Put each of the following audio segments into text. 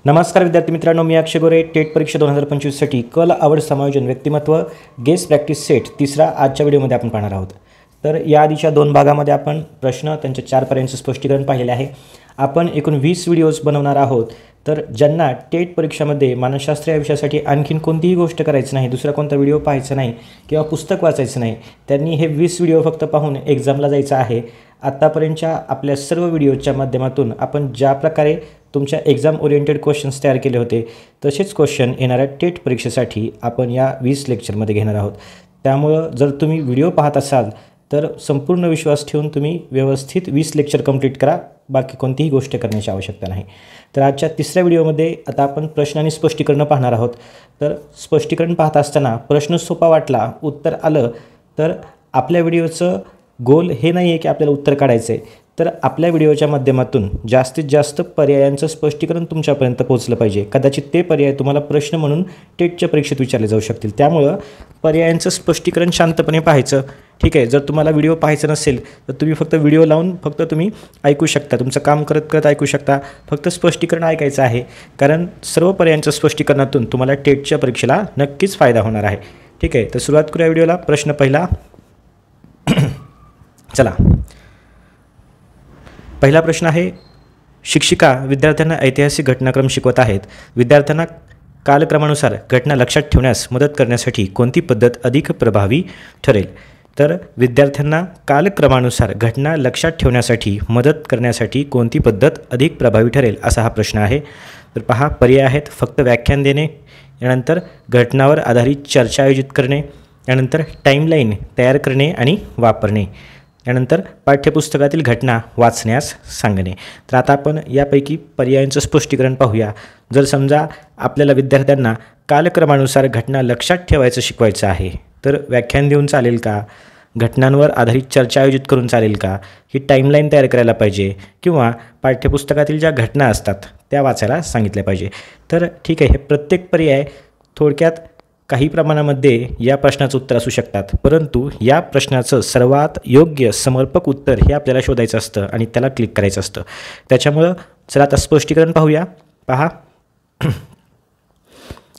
नमस्कार विद्यार्थी मित्रांनो, मी अक्षय गोरे. टेट परीक्षा 2025साठी कल आवड समायोजन व्यक्तिमत्व गेस प्रॅक्टिस सेट तिसरा आजच्या व्हिडिओमध्ये आपण पाहणार आहोत. तर या आधीच्या दोन भागामध्ये आपण प्रश्न त्यांच्या 4 पर्यायांचं स्पष्टीकरण पाहिलेले आहे. आपण एकूण 20 व्हिडिओज बनवणार आहोत. तर ज्यांना टेट परीक्षामध्ये मानसशास्त्र या विषयासाठी आणखीन कोणतीही गोष्ट करायची नाही, दुसरा कोणता व्हिडिओ पाहायचा नाही किंवा पुस्तक वाचायचं नाही, त्यांनी हे 20 व्हिडिओ फक्त पाहून एक्झामला जायचं आहे. आत्तापर्यंतच्या आपल्या सर्व व्हिडिओच्या माध्यमातून आपण ज्या प्रकारे तुमच्या एक्झाम ओरिएंटेड क्वेश्चन्स तयार केले होते तसेच क्वेश्चन येणाऱ्या टेट परीक्षेसाठी आपण या 20 लेक्चरमध्ये घेणार आहोत. त्यामुळं जर तुम्ही व्हिडिओ पाहत असाल तर संपूर्ण विश्वास ठेवून तुम्ही व्यवस्थित 20 लेक्चर कंप्लीट करा. बाकी कोणतीही गोष्ट करण्याची आवश्यकता नाही. तर आजच्या तिसऱ्या व्हिडिओमध्ये आता आपण प्रश्न आणि स्पष्टीकरण पाहणार आहोत. तर स्पष्टीकरण पाहत असताना प्रश्न सोपा वाटला, उत्तर आलं तर आपल्या व्हिडिओचं गोल हे नाही आहे की आपल्याला उत्तर काढायचं आहे, तर आपल्या व्हिडिओच्या माध्यमातून जास्तीत जास्त पर्यायांचं स्पष्टीकरण तुमच्यापर्यंत पोहोचलं पाहिजे. कदाचित ते पर्याय तुम्हाला प्रश्न म्हणून टेटच्या परीक्षेत विचारले जाऊ शकतील. त्यामुळं पर्यायांचं स्पष्टीकरण शांतपणे पाहायचं. ठीक आहे, जर तुम्हाला व्हिडिओ पाहायचं नसेल तर तुम्ही फक्त व्हिडिओ लावून फक्त तुम्ही ऐकू शकता, तुमचं काम करत करत ऐकू शकता. फक्त स्पष्टीकरण ऐकायचं आहे, कारण सर्व पर्यायांच्या स्पष्टीकरणातून तुम्हाला टेटच्या परीक्षेला नक्कीच फायदा होणार आहे. ठीक आहे, तर सुरुवात करूया व्हिडिओला. प्रश्न पहिला. चला, पहिला प्रश्न आहे, शिक्षिका विद्यार्थ्यांना ऐतिहासिक घटनाक्रम शिकवत आहेत. विद्यार्थ्यांना कालक्रमानुसार घटना लक्षात ठेवण्यास मदत करण्यासाठी कोणती पद्धत अधिक प्रभावी ठरेल? तर विद्यार्थ्यांना कालक्रमानुसार घटना लक्षात ठेवण्यासाठी मदत करण्यासाठी कोणती पद्धत अधिक प्रभावी ठरेल, असा हा प्रश्न आहे. तर पहा, पर्याय आहेत. फक्त व्याख्यान देणे, यानंतर घटनावर आधारित चर्चा आयोजित करणे, यानंतर टाईमलाईन तयार करणे आणि वापरणे, यानंतर पाठ्यपुस्तकातील घटना वाचण्यास सांगणे. तर आता आपण यापैकी पर्यायांचं स्पष्टीकरण पाहूया. जर समजा आपल्याला विद्यार्थ्यांना कालक्रमानुसार घटना लक्षात ठेवायचं शिकवायचं आहे, तर व्याख्यान देऊन चालेल का? घटनांवर आधारित चर्चा आयोजित करून चालेल का? ही टाईमलाईन तयार करायला पाहिजे किंवा पाठ्यपुस्तकातील ज्या घटना असतात त्या वाचायला सांगितल्या पाहिजे. तर ठीक आहे, हे प्रत्येक पर्याय थोडक्यात काही प्रमाणामध्ये या प्रश्नाचं उत्तर असू शकतात, परंतु या प्रश्नाचं सर्वात योग्य समर्पक उत्तर हे आपल्याला शोधायचं असतं आणि त्याला क्लिक करायचं असतं. त्याच्यामुळं चला आता स्पष्टीकरण पाहूया. पहा,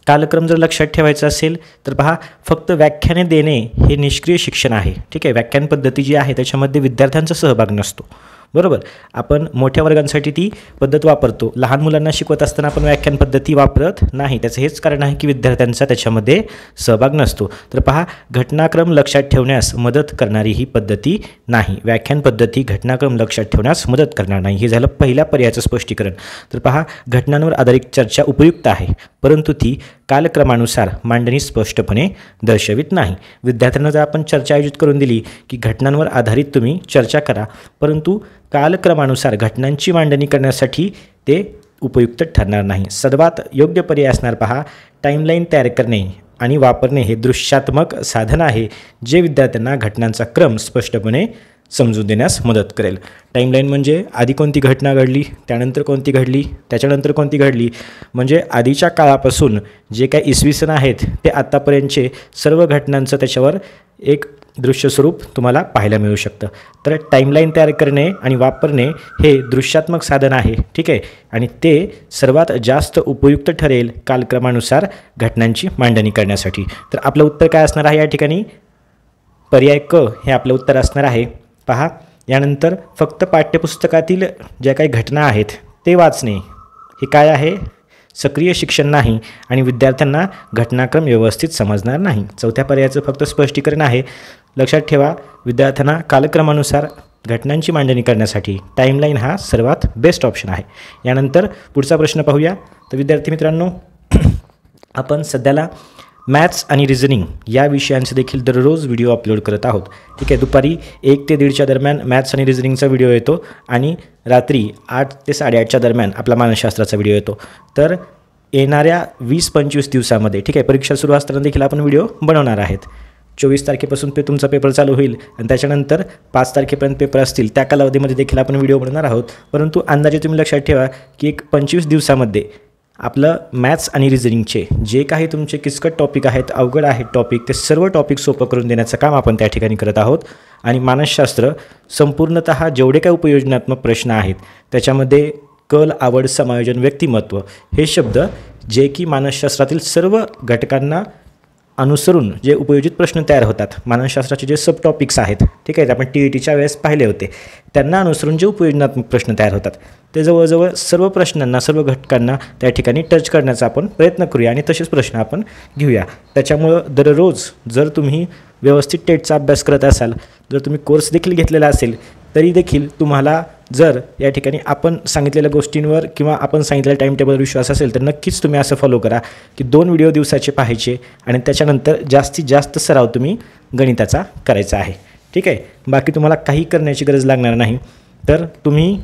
कालक्रम जर लक्षात ठेवायचा असेल तर पहा, फक्त व्याख्याने देणे हे निष्क्रिय शिक्षण आहे. ठीक आहे, व्याख्यान पद्धती जी आहे त्याच्यामध्ये विद्यार्थ्यांचा सहभाग नसतो. बरोबर, आपण मोठ्या वर्गांसाठी ती पद्धत वापरतो. लहान मुलांना शिकवत असताना आपण व्याख्यान पद्धती वापरत नाही. त्याचं हेच कारण आहे की विद्यार्थ्यांचा त्याच्यामध्ये सहभाग नसतो. तर पहा, घटनाक्रम लक्षात ठेवण्यास मदत करणारी ही पद्धती नाही. व्याख्यान पद्धती घटनाक्रम लक्षात ठेवण्यास मदत करणार नाही. हे झालं पहिल्या पर्यायाचं स्पष्टीकरण. तर पहा, घटनांवर आधारित चर्चा उपयुक्त आहे, परंतु ती कालक्रमानुसार मांडणी स्पष्टपणे दर्शवित नाही. विद्यार्थ्यांना जर आपण चर्चा आयोजित करून दिली की घटनांवर आधारित तुम्ही चर्चा करा, परंतु कालक्रमानुसार घटनांची मांडणी करण्यासाठी ते उपयुक्त ठरणार नाही. सर्वात योग्य पर्याय असणार पहा, टाईमलाईन तयार करणे आणि वापरणे हे दृश्यात्मक साधन आहे जे विद्यार्थ्यांना घटनांचा क्रम स्पष्टपणे समजून देण्यास मदत करेल. टाईमलाईन म्हणजे आधी कोणती घटना घडली, त्यानंतर कोणती घडली, त्याच्यानंतर कोणती घडली, म्हणजे आधीच्या काळापासून जे काही इसवी सन आहेत ते आत्तापर्यंतचे सर्व घटनांचं त्याच्यावर एक दृश्य स्वरूप तुम्हाला पाहायला मिळू शकतं. तर टाईमलाईन तयार करणे आणि वापरणे हे दृश्यात्मक साधन आहे. ठीक आहे, आणि ते सर्वात जास्त उपयुक्त ठरेल कालक्रमानुसार घटनांची मांडणी करण्यासाठी. तर आपलं उत्तर काय असणार आहे या ठिकाणी? पर्याय क हे आपलं उत्तर असणार आहे. पहा, यानंतर फक्त पाठ्यपुस्तकातील ज्या काही घटना आहेत ते वाचणे हे काय आहे? सक्रिय शिक्षण नाही आणि विद्यार्थ्यांना घटनाक्रम व्यवस्थित समजणार नाही. चौथ्या पर्यायाचं फक्त स्पष्टीकरण आहे. लक्षात ठेवा, विद्यार्थ्यांना कालक्रमानुसार घटनांची मांडणी करण्यासाठी टाईमलाईन हा सर्वात बेस्ट ऑप्शन आहे. यानंतर पुढचा प्रश्न पाहूया. तर विद्यार्थी मित्रांनो, आपण सध्याला मॅथ्स आणि रिझनिंग या विषयांचे देखील दररोज व्हिडिओ अपलोड करत आहोत. ठीक आहे, दुपारी 1 ते 1:30च्या दरम्यान मॅथ्स आणि रिझनिंगचा व्हिडिओ येतो आणि रात्री 8 ते 8:30च्या दरम्यान आपला मानसशास्त्राचा व्हिडिओ येतो. तर येणाऱ्या 20-25 दिवसामध्ये, ठीक आहे, परीक्षा सुरू असताना देखील आपण व्हिडिओ बनवणार आहेत. 24 तारखेपासून तुमचा पेपर चालू होईल आणि त्याच्यानंतर 5 तारखेपर्यंत पेपर असतील, त्या कालावधीमध्ये देखील आपण व्हिडिओ बनवणार आहोत. परंतु अंदाजे तुम्ही लक्षात ठेवा की एक 25 दिवसामध्ये आपलं मॅथ्स आणि रिझनिंगचे जे काही तुमचे किचकट टॉपिक आहेत, अवघड आहेत टॉपिक, ते सर्व टॉपिक सोपं करून देण्याचं काम आपण त्या ठिकाणी करत आहोत. आणि मानसशास्त्र संपूर्णतः जेवढे काही उपयोजनात्मक प्रश्न आहेत त्याच्यामध्ये कल, आवड, समायोजन, व्यक्तिमत्व हे शब्द जे की मानसशास्त्रातील सर्व घटकांना अनुसरून जे उपयोजित प्रश्न तयार होतात, मानसशास्त्राचे जे सब टॉपिक्स आहेत, ठीक आहे, आपण TETच्या वेळेस पाहिले होते, त्यांना अनुसरून जे उपयोजनात्मक प्रश्न तयार होतात ते जवळजवळ सर्व प्रश्नांना, सर्व घटकांना त्या ठिकाणी टच करण्याचा आपण प्रयत्न करूया आणि तसेच प्रश्न आपण घेऊया. त्याच्यामुळं दररोज जर तुम्ही व्यवस्थित टेटचा अभ्यास करत असाल, जर तुम्ही कोर्स देखील घेतलेला असेल, तरी देखील तुम्हाला जर या ठिकाणी आपण सांगितलेल्या गोष्टींवर किंवा आपण सांगितलेल्या टाईम टेबलवर विश्वास असेल तर नक्कीच तुम्ही असं फॉलो करा की 2 व्हिडिओ दिवसाचे पाहायचे आणि त्याच्यानंतर जास्तीत जास्त सराव तुम्ही गणिताचा करायचा आहे. ठीक आहे, बाकी तुम्हाला काही करण्याची गरज लागणार नाही. तर तुम्ही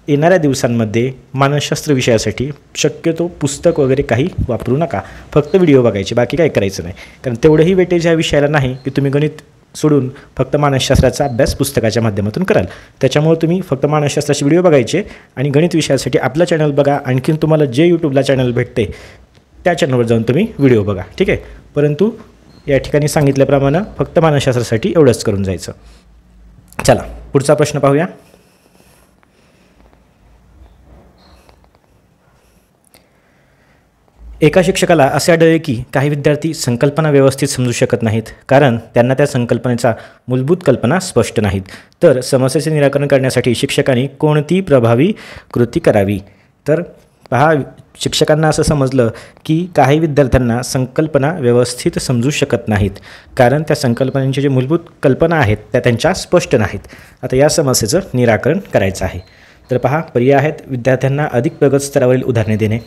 येणाऱ्या दिवसांमध्ये मानसशास्त्र विषयासाठी शक्यतो पुस्तक वगैरे काही वापरू नका, फक्त व्हिडिओ बघायचे, बाकी काही करायचं नाही. कारण तेवढंही वेटेज ह्या विषयाला नाही की तुम्ही गणित सोडून फक्त मानसशास्त्राचा अभ्यास पुस्तकाच्या माध्यमातून कराल. त्याच्यामुळे तुम्ही फक्त मानसशास्त्राचे व्हिडिओ बघायचे आणि गणित विषयासाठी आपला चॅनल बघा. आणखीन तुम्हाला जे यूट्यूबला चॅनल भेटते त्या चॅनलवर जाऊन तुम्ही व्हिडिओ बघा. ठीक आहे, परंतु या ठिकाणी सांगितल्याप्रमाणे फक्त मानसशास्त्रासाठी एवढंच करून जायचं. चला पुढचा प्रश्न पाहूया. एका शिक्षकाला असे आढळले की काही विद्यार्थी संकल्पना व्यवस्थित समजू शकत नाहीत कारण त्यांना त्या संकल्पनेचा मूलभूत कल्पना स्पष्ट नाहीत. तर समस्येचे निराकरण करण्यासाठी शिक्षकांनी कोणती प्रभावी कृती करावी? तर पहा, शिक्षकांना असं समजलं की काही विद्यार्थ्यांना संकल्पना व्यवस्थित समजू शकत नाहीत कारण त्या संकल्पनांच्या जे मूलभूत कल्पना आहेत त्या त्यांच्या स्पष्ट नाहीत. आता या समस्येचं निराकरण करायचं आहे. तर पहा, पर्याय आहेत. विद्यार्थ्यांना अधिक प्रगत स्तरावरील उदाहरणे देणे.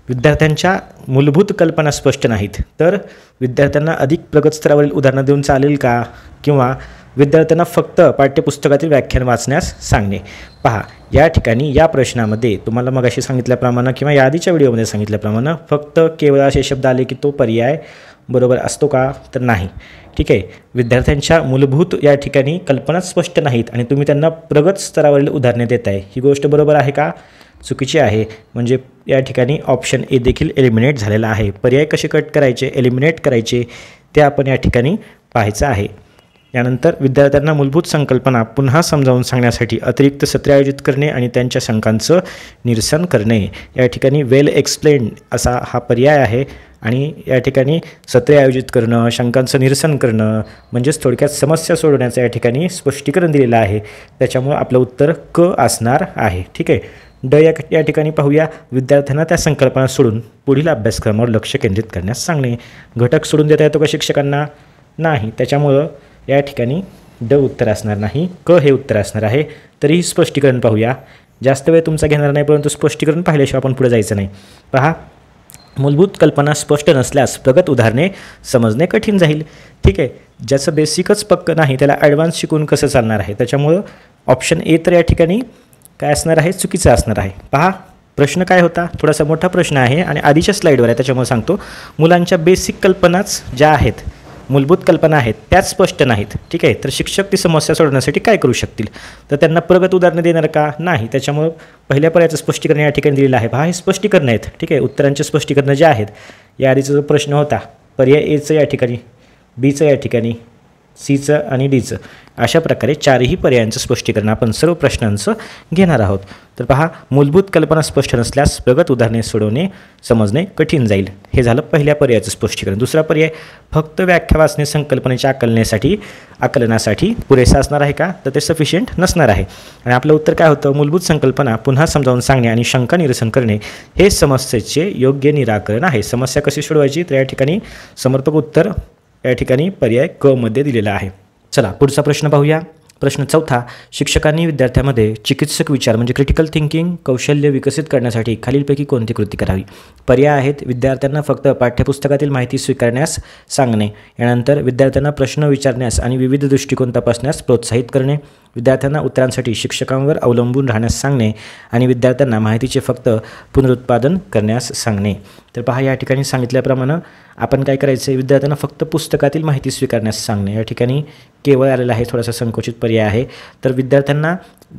विद्यार्थ्यांच्या मूलभूत कल्पना स्पष्ट नाहीत, तर विद्यार्थ्यांना अधिक प्रगत स्तरावरील उदाहरणं देऊन चालेल का? किंवा विद्यार्थ्यांना फक्त पाठ्यपुस्तकातील व्याख्यान वाचण्यास सांगणे. पहा, या ठिकाणी या प्रश्नामध्ये तुम्हाला मगाशी सांगितल्याप्रमाणे किंवा या आधीच्या व्हिडिओमध्ये सांगितल्याप्रमाणे फक्त केवळ असे शब्द आले की तो पर्याय बरोबर असतो का? तर नाही. ठीक आहे, विद्यार्थ्यांच्या मूलभूत या ठिकाणी कल्पना स्पष्ट नाहीत आणि तुम्ही त्यांना प्रगत स्तरावरील उदाहरणे देताय, ही गोष्ट बरोबर आहे का? चुकीची आहे. म्हणजे या ठिकाणी ऑप्शन ए देखील एलिमिनेट झालेला आहे. पर्याय कसे कट करायचे, एलिमिनेट करायचे ते आपण या ठिकाणी पाहायचं आहे. यानंतर विद्यार्थ्यांना मूलभूत संकल्पना पुन्हा समजावून सांगण्यासाठी अतिरिक्त सत्रे आयोजित करणे आणि त्यांच्या शंकांचं निरसन करणे. या ठिकाणी वेल एक्सप्लेन्ड असा हा पर्याय आहे आणि या ठिकाणी सत्रे आयोजित करणं, शंकांचं निरसन करणं म्हणजेच थोडक्यात समस्या सोडवण्याचं या ठिकाणी स्पष्टीकरण दिलेलं आहे. त्याच्यामुळं आपलं उत्तर क असणार आहे. ठीक आहे. ड या ठिकाणी पाहूया. विद्यार्थ्यांना त्या संकल्पना सोडून पुढील अभ्यासक्रमावर लक्ष केंद्रित करण्यास सांगणे. घटक सोडून देता येतो का शिक्षकांना? नाही. त्याच्यामुळं या ठिकाणी ड उत्तर असणार नाही, क हे उत्तर असणार आहे. तरीही स्पष्टीकरण पाहूया. जास्त वेळ तुमचा घेणार नाही, परंतु स्पष्टीकरण पाहिल्याशिवाय आपण पुढे जायचं नाही. पहा, मूलभूत कल्पना स्पष्ट नसल्यास प्रगत उदाहरणे समजणे कठीण जाईल. ठीक आहे, ज्याचं बेसिकच पक्क नाही त्याला ॲडव्हान्स शिकून कसं चालणार आहे? त्याच्यामुळं ऑप्शन ए तर या ठिकाणी काय असणार आहे? चुकीचं असणार आहे. पहा, प्रश्न काय होता? थोडासा मोठा प्रश्न आहे आणि आधीच्या स्लाईडवर आहे, त्याच्यामुळे सांगतो. मुलांच्या बेसिक कल्पनाच ज्या आहेत, मूलभूत कल्पना आहेत, त्याच स्पष्ट नाहीत. ठीक आहे, तर शिक्षक ती समस्या सोडवण्यासाठी काय करू शकतील? तर त्यांना प्रगत उदाहरणं देणार का? नाही. त्याच्यामुळं पहिल्या पर्यायाचं स्पष्टीकरण या ठिकाणी दिलेलं आहे. पहा, हे स्पष्टीकरण आहेत. ठीक आहे, उत्तरांचे स्पष्टीकरण जे आहेत, या आधीचा जो प्रश्न होता पर्याय एचं या ठिकाणी, बीचं या ठिकाणी, सीचं आणि डीचं, अशा प्रकारे चारही पर्यायांचं स्पष्टीकरण आपण सर्व प्रश्नांचं घेणार आहोत. तर पहा, मूलभूत कल्पना स्पष्ट नसल्यास प्रगत उदाहरणे सोडवणे समजणे कठीण जाईल. हे झालं पहिल्या पर्यायाचं स्पष्टीकरण. दुसरा पर्याय, फक्त व्याख्या वाचणे संकल्पनेच्या आकलनासाठी पुरेसा असणार आहे का? तर ते सफिशियंट नसणार आहे. आणि आपलं उत्तर काय होतं? मूलभूत संकल्पना पुन्हा समजावून सांगणे आणि शंका निरसन करणे हे समस्येचे योग्य निराकरण आहे. समस्या कशी सोडवायची? तर या ठिकाणी समर्पक उत्तर या ठिकाणी पर्याय क मध्ये दिलेला आहे. चला पुढचा प्रश्न पाहूया. प्रश्न चौथा. शिक्षकांनी विद्यार्थ्यामध्ये चिकित्सक विचार म्हणजे क्रिटिकल थिंकिंग कौशल्य विकसित करण्यासाठी खालीलपैकी कोणती कृती करावी? पर्याय आहेत. विद्यार्थ्यांना फक्त पाठ्यपुस्तकातील माहिती स्वीकारण्यास सांगणे. यानंतर विद्यार्थ्यांना प्रश्न विचारण्यास आणि विविध दृष्टिकोन तपासण्यास प्रोत्साहित करणे. विद्यार्थ्यांना उत्तरांसाठी शिक्षकांवर अवलंबून राहण्यास सांगणे आणि विद्यार्थ्यांना माहितीचे फक्त पुनरुत्पादन करण्यास सांगणे. तर पहा, या ठिकाणी सांगितल्याप्रमाणे आपण काय करायचं आहे? विद्यार्थ्यांना फक्त पुस्तकातील माहिती स्वीकारण्यास सांगणे. या ठिकाणी केवळ आलेला आहे, थोडासा संकुचित पर्याय आहे. तर विद्यार्थ्यांना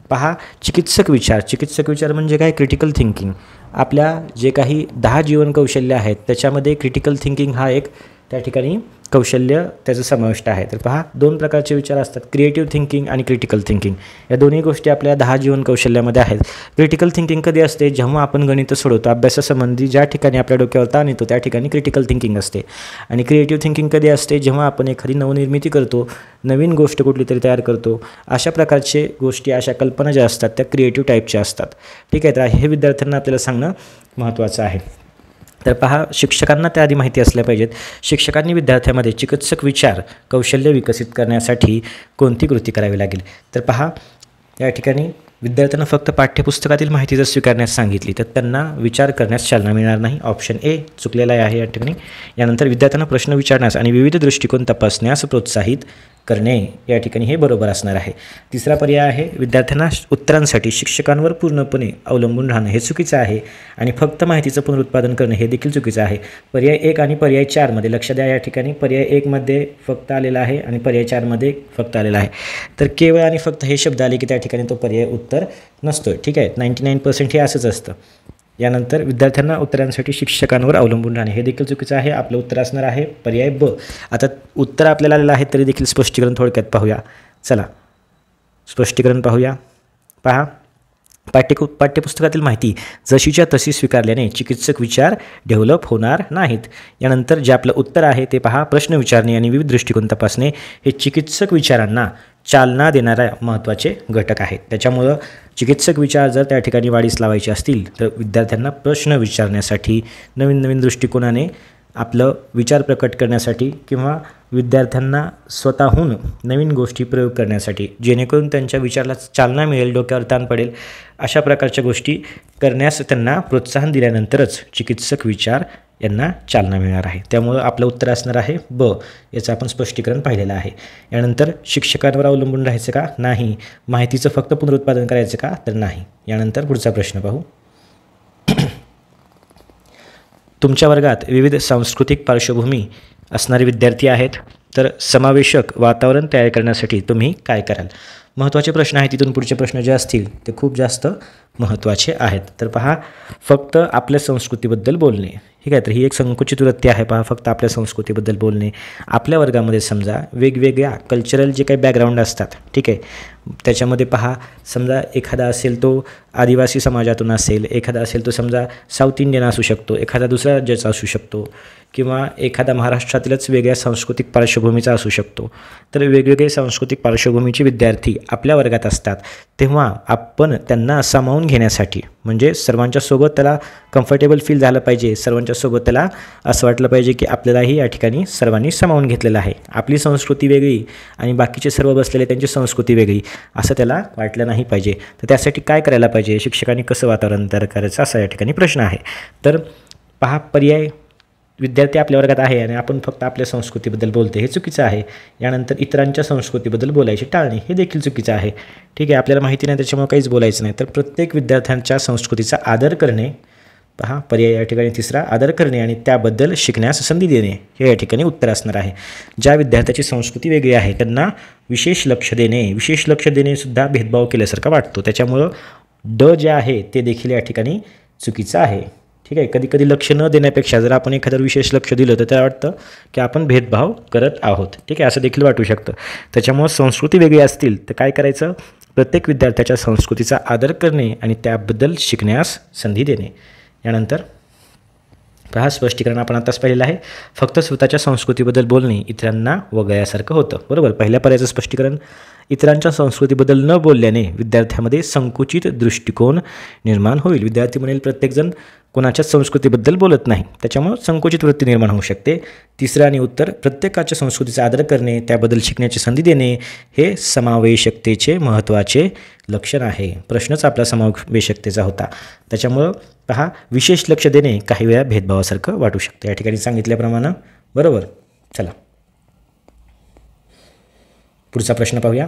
पहा, चिकित्सक विचार म्हणजे काय? Critical thinking. आपल्या जे काही 10 जीवन कौशल्य आहेत त्याच्यामध्ये क्रिटिकल थिंकिंग हा एक त्या ठिकाणी कौशल्य त्याचं समाविष्ट आहे. तर पहा, 2 प्रकारचे विचार असतात, क्रिएटिव्ह थिंकिंग आणि क्रिटिकल थिंकिंग. या दोन्ही गोष्टी आपल्या 10 जीवन कौशल्यामध्ये आहेत. क्रिटिकल थिंकिंग कधी असते? जेव्हा आपण गणित सोडवतो, अभ्यासासंबंधी ज्या ठिकाणी आपल्या डोक्यावर ताण येतो त्या ठिकाणी क्रिटिकल थिंकिंग असते. आणि क्रिएटिव्ह थिंकिंग कधी असते? जेव्हा आपण एखादी नवनिर्मिती करतो, नवीन गोष्ट कुठली तरी तयार करतो, अशा प्रकारचे गोष्टी, अशा कल्पना ज्या असतात त्या क्रिएटिव्ह टाईपच्या असतात. ठीक आहे. तर हे विद्यार्थ्यांना आपल्याला सांगणं महत्त्वाचं आहे. तर पहा, शिक्षकांना त्याआधी माहिती असल्या पाहिजेत. शिक्षकांनी विद्यार्थ्यांमध्ये चिकित्सक विचार कौशल्य विकसित करण्यासाठी कोणती कृती करावी लागेल? तर पहा, या ठिकाणी विद्यार्थ्यांना फक्त पाठ्यपुस्तकातील माहिती जर स्वीकारण्यास सांगितली तर त्यांना विचार करण्यास चालना मिळणार नाही. ऑप्शन ए चुकलेला आहे या ठिकाणी. यानंतर विद्यार्थ्यांना प्रश्न विचारण्यास आणि विविध दृष्टिकोन तपासण्यास प्रोत्साहित करणे, या ठिकाणी हे बरोबर असणार आहे. तिसरा पर्याय आहे, विद्यार्थ्यांना उत्तरांसाठी शिक्षकांवर पूर्णपणे अवलंबून राहणं, हे चुकीचं आहे. आणि फक्त माहितीचं पुनरुत्पादन करणं हे देखील चुकीचं आहे. पर्याय 1 आणि पर्याय 4 मध्ये लक्ष द्या. या ठिकाणी पर्याय 1 मध्ये फक्त आलेला आहे आणि पर्याय 4 मध्ये फक्त आलेला आहे. तर केवळ आणि फक्त हे शब्द आले की त्या ठिकाणी तो पर्याय उत्तर नसतो. ठीक आहे. 99% हे असंच असतं. यानंतर विद्यार्थ्यांना उत्तरांसाठी शिक्षकांवर अवलंबून राहणे, हे देखील चुकीचं आहे. आपलं उत्तर असणार आहे पर्याय ब. आता उत्तर आपल्याला आलेलं आहे तरी देखील स्पष्टीकरण थोडक्यात पाहूया. चला स्पष्टीकरण पाहूया. पहा, पाठ्यपुस्तकातील माहिती जशीच्या तशी स्वीकारल्याने चिकित्सक विचार डेव्हलप होणार नाहीत. यानंतर जे आपलं उत्तर आहे ते पहा, प्रश्न विचारणे आणि विविध दृष्टिकोन तपासणे हे चिकित्सक विचारांना चालना देणारे महत्त्वाचे घटक आहेत. त्याच्यामुळं चिकित्सक विचार जर त्या ठिकाणी वाढीस लावायचे असतील तर विद्यार्थ्यांना प्रश्न विचारण्यासाठी, नवीन नवीन दृष्टिकोनाने आपलं विचार प्रकट करण्यासाठी किंवा विद्यार्थ्यांना स्वतःहून नवीन गोष्टी प्रयोग करण्यासाठी, जेणेकरून त्यांच्या विचाराला चालना मिळेल, डोक्यावर ताण पडेल, अशा प्रकारच्या गोष्टी करण्यास त्यांना प्रोत्साहन दिल्यानंतरच चिकित्सक विचार यांना चालना मिळणार आहे. त्यामुळं आपलं उत्तर असणार आहे ब. याचं आपण स्पष्टीकरण पाहिलेलं आहे. यानंतर शिक्षकांवर अवलंबून राहायचं का? नाही. माहितीचं फक्त पुनरुत्पादन करायचं का? तर नाही. यानंतर पुढचा प्रश्न पाहू. तुमच्या वर्गात विविध सांस्कृतिक पार्श्वभूमी असणारे विद्यार्थी आहेत, तर समावेशक वातावरण तयार करण्यासाठी तुम्ही काय कराल? महत्त्वाचे प्रश्न आहेत. तिथून पुढचे प्रश्न जे असतील ते खूप जास्त महत्त्वाचे आहेत. तर पहा, फक्त आपल्या संस्कृतीबद्दल बोलणे. ठीक आहे. तर ही एक संकुचित वृत्ती आहे. पहा, फक्त आपल्या संस्कृतीबद्दल बोलणे. आपल्या वर्गामध्ये समजा वेगवेगळ्या कल्चरल जे काही बॅकग्राऊंड असतात, ठीक आहे, त्याच्यामध्ये पहा, समजा एखादा असेल तो आदिवासी समाजातून असेल, एखादा असेल तो समजा साऊथ इंडियन असू शकतो, एखादा दुसऱ्या राज्याचा असू शकतो, किंवा एखादा महाराष्ट्रातीलच वेगळ्या सांस्कृतिक पार्श्वभूमीचा असू शकतो. तर वेगवेगळे सांस्कृतिक पार्श्वभूमीचे विद्यार्थी आपल्या वर्गात असतात, तेव्हा आपण त्यांना सामावून घेण्यासाठी, म्हणजे सर्वांच्या सोबत त्याला कम्फर्टेबल फील झालं पाहिजे, सर्वांच्या सोबत त्याला असं वाटलं पाहिजे की आपल्यालाही या ठिकाणी सर्वांनी सामावून घेतलेलं आहे, आपली संस्कृती वेगळी आणि बाकीचे सर्व बसलेले त्यांची संस्कृती वेगळी, असं त्याला वाटलं नाही पाहिजे. तर त्यासाठी काय करायला पाहिजे? शिक्षकांनी कसं वातावरण तयार करायचं, असा या ठिकाणी प्रश्न आहे. तर पहा, पर्याय विद्यार्थी आपल्या वर्गात आहे आणि आपण फक्त आपल्या संस्कृतीबद्दल बोलते, हे चुकीचं आहे. यानंतर इतरांच्या संस्कृतीबद्दल बोलायचे टाळणे, हे देखील चुकीचं आहे. ठीक आहे. आपल्याला माहिती नाही त्याच्यामुळे काहीच बोलायचं नाही. तर प्रत्येक विद्यार्थ्यांच्या संस्कृतीचा आदर करणे, पहा पर्याय या ठिकाणी तिसरा, आदर करणे आणि त्याबद्दल शिकण्यास संधी देणे, हे या ठिकाणी उत्तर असणार आहे. ज्या विद्यार्थ्याची संस्कृती वेगळी आहे त्यांना विशेष लक्ष देणे सुद्धा भेदभाव केल्यासारखा वाटतो. त्याच्यामुळं ड जे आहे ते देखील या ठिकाणी चुकीचं आहे. ठीक आहे. कधी कधी लक्ष न देण्यापेक्षा जर आपण एखादं विशेष लक्ष दिलं तर त्याला वाटतं की आपण भेदभाव करत आहोत. ठीक आहे. असं देखील वाटू शकतं. त्याच्यामुळं संस्कृती वेगळी असतील तर काय करायचं? प्रत्येक विद्यार्थ्याच्या संस्कृतीचा आदर करणे आणि त्याबद्दल शिकण्यास संधी देणे. यानंतर पहा, स्पष्टीकरण आपण आताच पाहिलेलं आहे. फक्त स्वतःच्या संस्कृतीबद्दल बोलणे इतरांना वगळल्यासारखं होतं. बरोबर. पहिल्या पर्यायाचं स्पष्टीकरण, इतरांच्या संस्कृतीबद्दल न बोलल्याने विद्यार्थ्यामध्ये संकुचित दृष्टिकोन निर्माण होईल. विद्यार्थी म्हणेल प्रत्येकजण कोणाच्याच संस्कृतीबद्दल बोलत नाही, त्याच्यामुळे संकुचित वृत्ती निर्माण होऊ शकते. तिसरं आणि उत्तर, प्रत्येकाच्या संस्कृतीचा आदर करणे, त्याबद्दल शिकण्याची संधी देणे, हे समावेशकतेचे महत्त्वाचे लक्षण आहे. प्रश्नच आपला समावेशकतेचा होता. त्याच्यामुळं पहा, विशेष लक्ष देणे काही वेळा भेदभावासारखं वाटू शकते, या ठिकाणी सांगितल्याप्रमाणे. बरोबर. चला पुढचा प्रश्न पाहूया.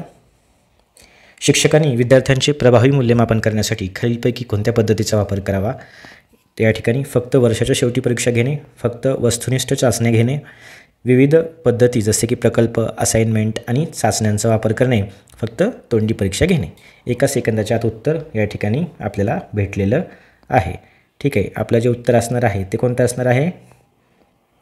शिक्षकांनी विद्यार्थ्यांचे प्रभावी मूल्यमापन करण्यासाठी खालीलपैकी कोणत्या पद्धतीचा वापर करावा? या ठिकाणी फक्त वर्षाच्या शेवटी परीक्षा घेणे, फक्त वस्तुनिष्ठ चाचण्या घेणे, विविध पद्धती जसे की प्रकल्प, असाइनमेंट आणि चाचण्यांचा वापर करणे, फक्त तोंडी परीक्षा घेणे. 1 सेकंदाच्या आत उत्तर या ठिकाणी आपल्याला भेटलेलं आहे. ठीक आहे. आपलं जे उत्तर असणार आहे ते कोणतं असणार आहे?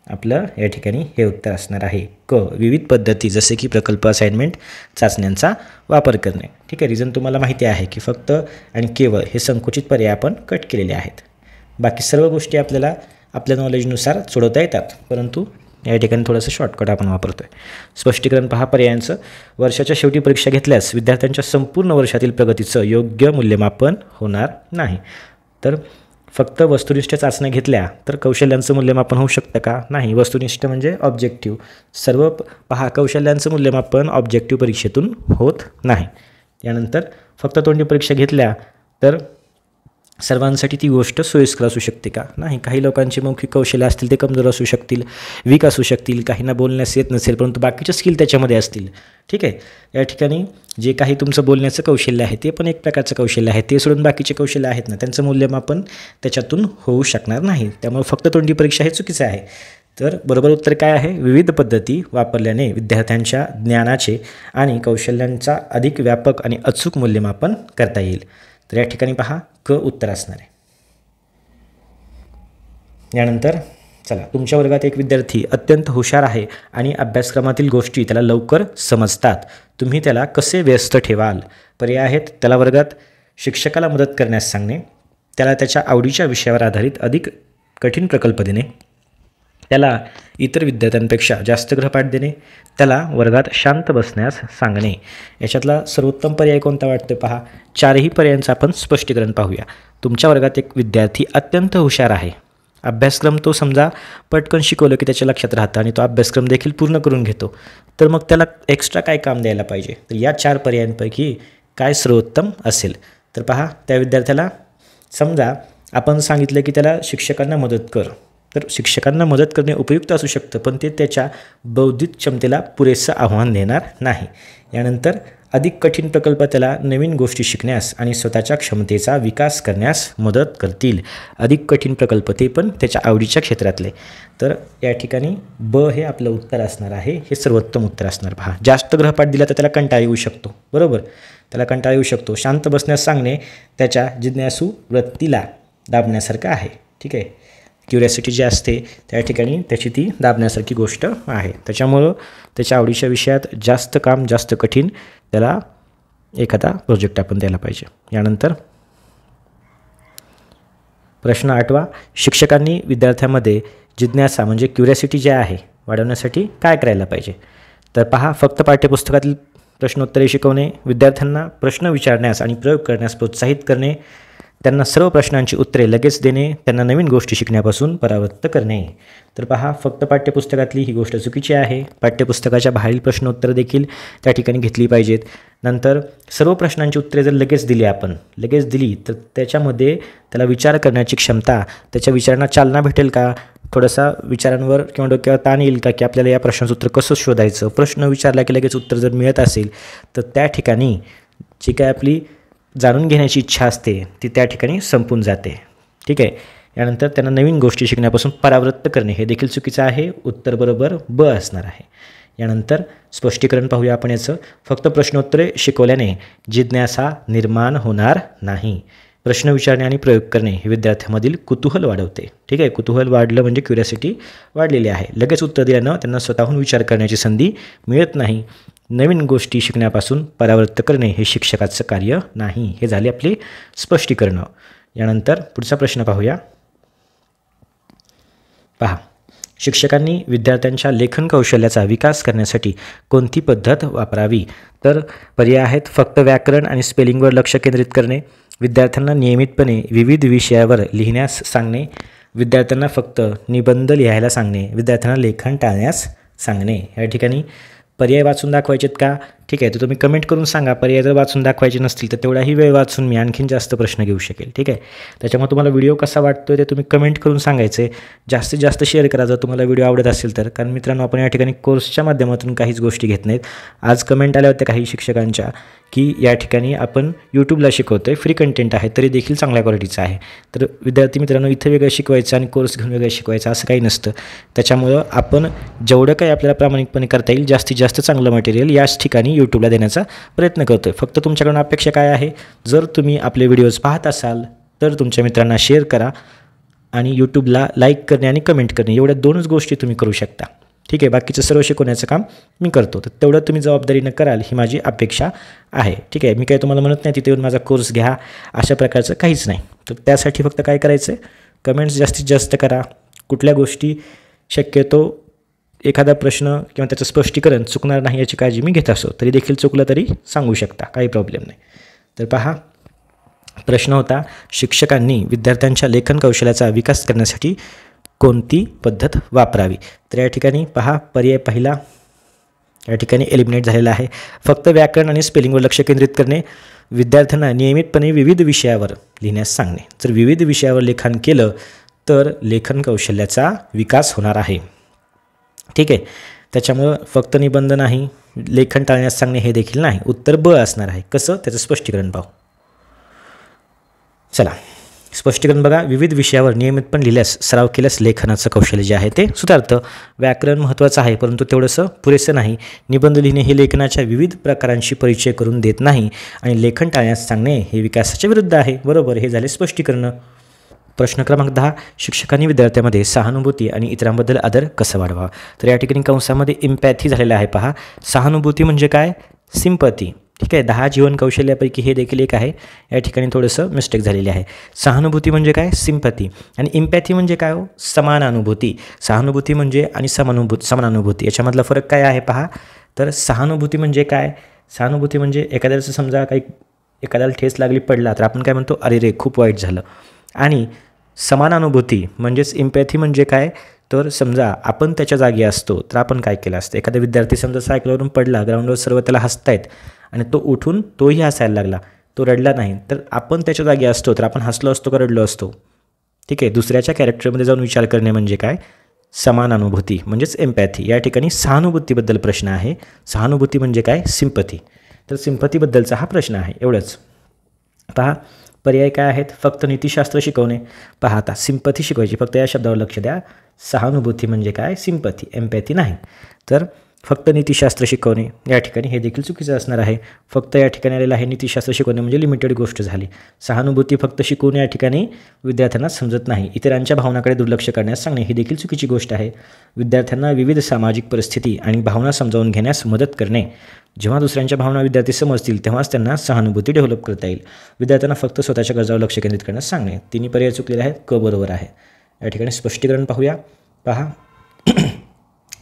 आपलं या ठिकाणी हे उत्तर असणार आहे क. विविध पद्धती जसे की प्रकल्प, असाइनमेंट, चाचण्यांचा वापर करणे. ठीक आहे. रिझन तुम्हाला माहिती आहे की फक्त आणि केवळ हे संकुचित पर्याय आपण कट केलेले आहेत. बाकी सर्व गोष्टी आपल्याला आपल्या नॉलेजनुसार सोडवता येतात, परंतु या ठिकाणी थोडंसं शॉर्टकट आपण वापरतो आहे. स्पष्टीकरण पहा पर्यायांचं. वर्षाच्या शेवटी परीक्षा घेतल्यास विद्यार्थ्यांच्या संपूर्ण वर्षातील प्रगतीचं योग्य मूल्यमापन होणार नाही. तर फक्त वस्तुनिष्ठ चाचण्या घेतल्या तर कौशल्यांचं मूल्यमापन होऊ शकतं का? नाही. वस्तुनिष्ठ म्हणजे ऑब्जेक्टिव्ह. सर्व पहा कौशल्यांचं मूल्यमापन ऑब्जेक्टिव्ह परीक्षेतून होत नाही. यानंतर फक्त तोंडी परीक्षा घेतल्या तर सर्वांसाठी ती गोष्ट सोयीस्कर असू शकते का? नाही. काही लोकांची मौखिक कौशल्य असतील ते कमजोर असू शकतील, वीक असू शकतील, काहींना बोलण्यास येत नसेल परंतु बाकीचे स्किल त्याच्यामध्ये असतील. ठीक आहे. या ठिकाणी जे काही तुमचं बोलण्याचं कौशल्य आहे ते पण एक प्रकारचं कौशल्य आहे, ते सोडून बाकीचे कौशल्य आहेत ना त्यांचं मूल्यमापन त्याच्यातून होऊ शकणार नाही. त्यामुळे फक्त तोंडी परीक्षा हे चुकीचं आहे. तर बरोबर उत्तर काय आहे? विविध पद्धती वापरल्याने विद्यार्थ्यांच्या ज्ञानाचे आणि कौशल्यांचा अधिक व्यापक आणि अचूक मूल्यमापन करता येईल. तर या ठिकाणी पहा क उत्तर असणार आहे. यानंतर चला, तुमच्या वर्गात एक विद्यार्थी अत्यंत हुशार आहे आणि अभ्यासक्रमातील गोष्टी त्याला लवकर समजतात. तुम्ही त्याला कसे व्यस्त ठेवाल? पर्याय आहेत. त्याला वर्गात शिक्षकाला मदत करण्यास सांगणे, त्याला त्याच्या आवडीच्या विषयावर आधारित अधिक कठीण प्रकल्प देणे, त्याला इतर विद्यार्थ्यांपेक्षा जास्त गृहपाठ देणे, त्याला वर्गात शांत बसण्यास सांगणे. याच्यातला सर्वोत्तम पर्याय कोणता वाटतो? पहा, चारही पर्यायांचं आपण स्पष्टीकरण पाहूया. तुमच्या वर्गात एक विद्यार्थी अत्यंत हुशार आहे. अभ्यासक्रम तो समजा पटकन शिकवलं की त्याच्या लक्षात राहतं आणि तो अभ्यासक्रम देखील पूर्ण करून घेतो. तर मग त्याला एक्स्ट्रा काय काम द्यायला पाहिजे? तर या 4 पर्यायांपैकी काय सर्वोत्तम असेल? तर पहा, त्या विद्यार्थ्याला समजा आपण सांगितलं की त्याला शिक्षकांना मदत कर, तर शिक्षकांना मदत करणे उपयुक्त असू शकतं, पण ते त्याच्या बौद्धिक क्षमतेला पुरेसं आव्हान देणार नाही. यानंतर अधिक कठीण प्रकल्प त्याला नवीन गोष्टी शिकण्यास आणि स्वतःच्या क्षमतेचा विकास करण्यास मदत करतील. अधिक कठीण प्रकल्प ते पण त्याच्या आवडीच्या क्षेत्रातले. तर या ठिकाणी ब हे आपलं उत्तर असणार आहे, हे सर्वोत्तम उत्तर असणार. पहा, जास्त गृहपाठ दिला तर त्याला कंटाळा येऊ शकतो. बरोबर, त्याला कंटाळा येऊ शकतो. शांत बसण्यास सांगणे त्याच्या जिज्ञासू वृत्तीला दाबण्यासारखं आहे. ठीक आहे. क्युरिओसिटी जी असते त्या ठिकाणी त्याची ती दाबण्यासारखी गोष्ट आहे. त्याच्यामुळं त्याच्या आवडीच्या विषयात जास्त काम, जास्त कठीण त्याला एखादा प्रोजेक्ट आपण द्यायला पाहिजे. यानंतर प्रश्न 8वा, शिक्षकांनी विद्यार्थ्यांमध्ये जिज्ञासा म्हणजे क्युरिओसिटी जी आहे वाढवण्यासाठी काय करायला पाहिजे? तर पहा, फक्त पाठ्यपुस्तकातील प्रश्नोत्तरे शिकवणे, विद्यार्थ्यांना प्रश्न विचारण्यास आणि प्रयोग करण्यास प्रोत्साहित करणे, त्यांना सर्व प्रश्नांची उत्तरे लगेच देणे, त्यांना नवीन गोष्टी शिकण्यापासून परावृत्त करणे. तर पहा, फक्त पाठ्यपुस्तकातली ही गोष्ट चुकीची आहे. पाठ्यपुस्तकाच्या बाहेरील प्रश्नोत्तरं देखील त्या ठिकाणी घेतली पाहिजेत. नंतर सर्व प्रश्नांची उत्तरे जर लगेच दिली तर त्याच्यामध्ये त्याला विचार करण्याची क्षमता, त्याच्या विचारांना चालना भेटेल का? थोडासा विचारांवर किंवा डोक्यावर ताण येईल का की आपल्याला या प्रश्नाचं उत्तर कसं शोधायचं? प्रश्न विचारला की लगेच उत्तर जर मिळत असेल तर त्या ठिकाणी जी काय आपली जाणून घेण्याची इच्छा असते ती त्या ठिकाणी संपून जाते. ठीक आहे. यानंतर त्यांना नवीन गोष्टी शिकण्यापासून परावृत्त करणे हे देखील चुकीचं आहे. उत्तर बरोबर ब असणार आहे. यानंतर स्पष्टीकरण पाहूया आपण याचं. फक्त प्रश्नोत्तरे शिकवल्याने जिज्ञासा निर्माण होणार नाही. प्रश्न विचारणे आणि प्रयोग करणे हे विद्यार्थ्यांमधील कुतूहल वाढवते. ठीक आहे. कुतूहल वाढलं म्हणजे क्युरिओसिटी वाढलेली आहे. लगेच उत्तर दिल्यानं त्यांना स्वतःहून विचार करण्याची संधी मिळत नाही. नवीन गोष्टी शिकण्यापासून परावृत्त करणे हे शिक्षकाचं कार्य नाही. हे झाले आपले स्पष्टीकरण. यानंतर पुढचा प्रश्न पाहूया. पहा, शिक्षकांनी विद्यार्थ्यांच्या लेखन कौशल्याचा विकास करण्यासाठी कोणती पद्धत वापरावी? तर पर्याय आहेत. फक्त व्याकरण आणि स्पेलिंगवर लक्ष केंद्रित करणे, विद्यार्थ्यांना नियमितपणे विविध विषयावर लिहिण्यास सांगणे, विद्यार्थ्यांना फक्त निबंध लिहायला सांगणे, विद्यार्थ्यांना लेखन टाळण्यास सांगणे. या ठिकाणी पर्याय वाचून दाखवायचेत का? ठीक आहे. तर तुम्ही कमेंट करून सांगा. पर्याय जर वाचून दाखवायचे नसतील तर तेवढाही वेळ वाचून मी आणखीन जास्त प्रश्न घेऊ शकेल. ठीक आहे. त्याच्यामुळे तुम्हाला व्हिडिओ कसा वाटतोय ते तुम्ही कमेंट करून सांगायचे. जास्तीत जास्त शेअर करा जर तुम्हाला व्हिडिओ आवडत असेल तर. कारण मित्रांनो, आपण या ठिकाणी कोर्सच्या माध्यमातून काहीच गोष्टी घेत नाहीत. आज कमेंट आल्या होत्या काही शिक्षकांच्या की या ठिकाणी आपण यूट्यूबला शिकवतो आहे, फ्री कंटेंट आहे, तरी देखील चांगल्या क्वालिटीचं आहे. तर विद्यार्थी मित्रांनो, इथं वेगळं शिकवायचं आणि कोर्स घेऊन वेगळं शिकवायचं असं काही नसतं. त्याच्यामुळं आपण जेवढं काही आपल्याला प्रामाणिकपणे करता येईल जास्तीत जास्त चांगलं मटेरियल याच ठिकाणी यूट्यूबला देण्याचा प्रयत्न करतो आहे. फक्त तुमच्याकडून अपेक्षा काय आहे? जर तुम्ही आपले व्हिडिओज पाहत असाल तर तुमच्या मित्रांना शेअर करा आणि यूट्यूबला लाईक करणे आणि कमेंट करणे एवढ्या 2च गोष्टी तुम्ही करू शकता. ठीक आहे, बाकीचं सर्व शिकवण्याचं काम मी करतो. तर तेवढं तुम्ही जबाबदारीनं कराल ही माझी अपेक्षा आहे. ठीक आहे, मी काही तुम्हाला म्हणत नाही तिथे येऊन माझा कोर्स घ्या अशा प्रकारचं काहीच नाही. तर त्यासाठी फक्त काय करायचं आहे, कमेंट्स जास्तीत जास्त करा. कुठल्या गोष्टी शक्यतो एखादा प्रश्न किंवा त्याचं स्पष्टीकरण चुकणार नाही याची काळजी मी घेत असतो. तरी देखील चुकलं तरी सांगू शकता, काही प्रॉब्लेम नाही. तर पहा, प्रश्न होता शिक्षकांनी विद्यार्थ्यांच्या लेखन कौशल्याचा विकास करण्यासाठी कोणती पद्धत वापरावी. तर या ठिकाणी पहा, पर्याय पहिला या ठिकाणी एलिमिनेट झालेला आहे. फक्त व्याकरण आणि स्पेलिंगवर लक्ष केंद्रित करणे, विद्यार्थ्यांना नियमितपणे विविध विषयावर लिहिण्यास सांगणे. जर विविध विषयावर लेखन केलं तर लेखन कौशल्याचा विकास होणार आहे. ठीक आहे, त्याच्यामुळं फक्त निबंध नाही, लेखन टाळण्यास सांगणे हे देखील नाही. उत्तर ब असणार आहे. कसं, त्याचं स्पष्टीकरण पाहू. चला, स्पष्टीकरण बघा. विविध विषयावर नियमितपणे लिहिल्यास, सराव केल्यास लेखनाचं कौशल्य जे आहे ते सुधारतं. व्याकरण महत्त्वाचं आहे परंतु तेवढंसं पुरेसं नाही. निबंध लिहिणे हे लेखनाच्या विविध प्रकारांशी परिचय करून देत नाही आणि लेखन टाळण्यास सांगणे हे विकासाच्या विरुद्ध आहे. बरोबर, हे झाले स्पष्टीकरण. प्रश्न क्रमांक 10, शिक्षकांनी विद्यार्थ्यांमध्ये सहानुभूती आणि इतरांबद्दल आदर कसा वाढवा. तर या ठिकाणी कंसामध्ये इम्पॅथी झालेलं आहे. पहा, सहानुभूती म्हणजे काय, सिंपथी. ठीक आहे, 10 जीवन कौशल्यापैकी हे देखील एक आहे. या ठिकाणी थोडंसं मिस्टेक झालेली आहे. सहानुभूती म्हणजे काय, सिंपथी. आणि इम्पॅथी म्हणजे काय हो, समान अनुभूती. सहानुभूती म्हणजे आणि समान अनुभूती याच्यामधला फरक काय आहे पहा. तर सहानुभूती म्हणजे काय, सहानुभूती म्हणजे एखाद्याचं समजा काही एखाद्याला ठेच लागली, पडला, तर आपण काय म्हणतो, अरे रे खूप वाईट झालं. आणि समान अनुभूती म्हणजेच इम्पॅथी म्हणजे काय, तर समजा आपण त्याच्या जागी असतो तर आपण काय केलं असतं. एखादा विद्यार्थी समजा सायकलवरून पडला, ग्राउंडवर सर्व त्याला हसतायत आणि तो उठून तोही हसायला लागला, तो रडला नाही, तर आपण त्याच्या जागी असतो तर आपण हसलो असतो का रडलो असतो. ठीक आहे, दुसऱ्याच्या कॅरेक्टरमध्ये जाऊन विचार करणे म्हणजे काय, समान अनुभूती म्हणजेच एम्पॅथी. या ठिकाणी सहानुभूतीबद्दल प्रश्न आहे. सहानुभूती म्हणजे काय, सिंपथी. तर सिंपथीबद्दलचा हा प्रश्न आहे. एवढंच. पहा, पर्याय काय आहेत, फक्त नीतिशास्त्र शिकवणे. पहा, आता सिंपथी शिकवायची, फक्त या शब्दावर लक्ष द्या. सहानुभूती म्हणजे काय, सिंपथी, एम्पॅथी नाही. तर फक्त नीतिशास्त्र शिकवणे या ठिकाणी हे देखील चुकीचं असणार आहे. फक्त या ठिकाणी आलेलं आहे नीतिशास्त्र शिकवणे म्हणजे लिमिटेड गोष्ट झाली. सहानुभूती फक्त शिकवणे या ठिकाणी विद्यार्थ्यांना समजत नाही. इतरांच्या भावनाकडे दुर्लक्ष करण्यास सांगणे ही देखील चुकीची गोष्ट आहे. विद्यार्थ्यांना विविध सामाजिक परिस्थिती आणि भावना समजावून घेण्यास मदत करणे. जेव्हा दुसऱ्यांच्या भावना विद्यार्थी समजतील तेव्हाच त्यांना सहानुभूती डेव्हलप करता येईल. विद्यार्थ्यांना फक्त स्वतःच्या गरजावर लक्ष केंद्रित करण्यास सांगणे. तिन्ही पर्याय चुकलेले आहेत. क बरोबर आहे. या ठिकाणी स्पष्टीकरण पाहूया. पहा,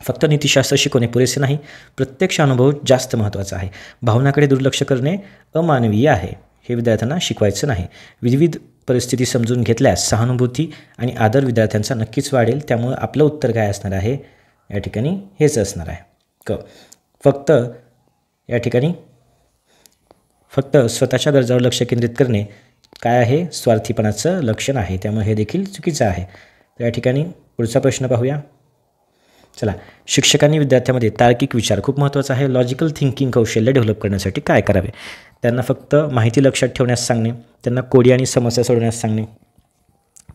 फक्त नीतिशास्त्र शिकवणे पुरेसे नाही, प्रत्यक्ष अनुभव जास्त महत्त्वाचा आहे. भावनाकडे दुर्लक्ष करणे अमानवीय आहे, हे विद्यार्थ्यांना शिकवायचं नाही. विविध परिस्थिती समजून घेतल्यास सहानुभूती आणि आदर विद्यार्थ्यांचा नक्कीच वाढेल. त्यामुळे आपलं उत्तर काय असणार आहे, या ठिकाणी हेच असणार आहे. क फक्त या ठिकाणी फक्त स्वतःच्या गरजावर लक्ष केंद्रित करणे काय आहे, स्वार्थीपणाचं लक्षण आहे. त्यामुळे हे देखील चुकीचं आहे. तर या ठिकाणी पुढचा प्रश्न पाहूया. चला, शिक्षकांनी विद्यार्थ्यांमध्ये तार्किक विचार खूप महत्त्वाचा आहे, लॉजिकल थिंकिंग कौशल्य डेव्हलप करण्यासाठी काय करावे. त्यांना फक्त माहिती लक्षात ठेवण्यास सांगणे, त्यांना कोडी आणि समस्या सोडवण्यास सांगणे,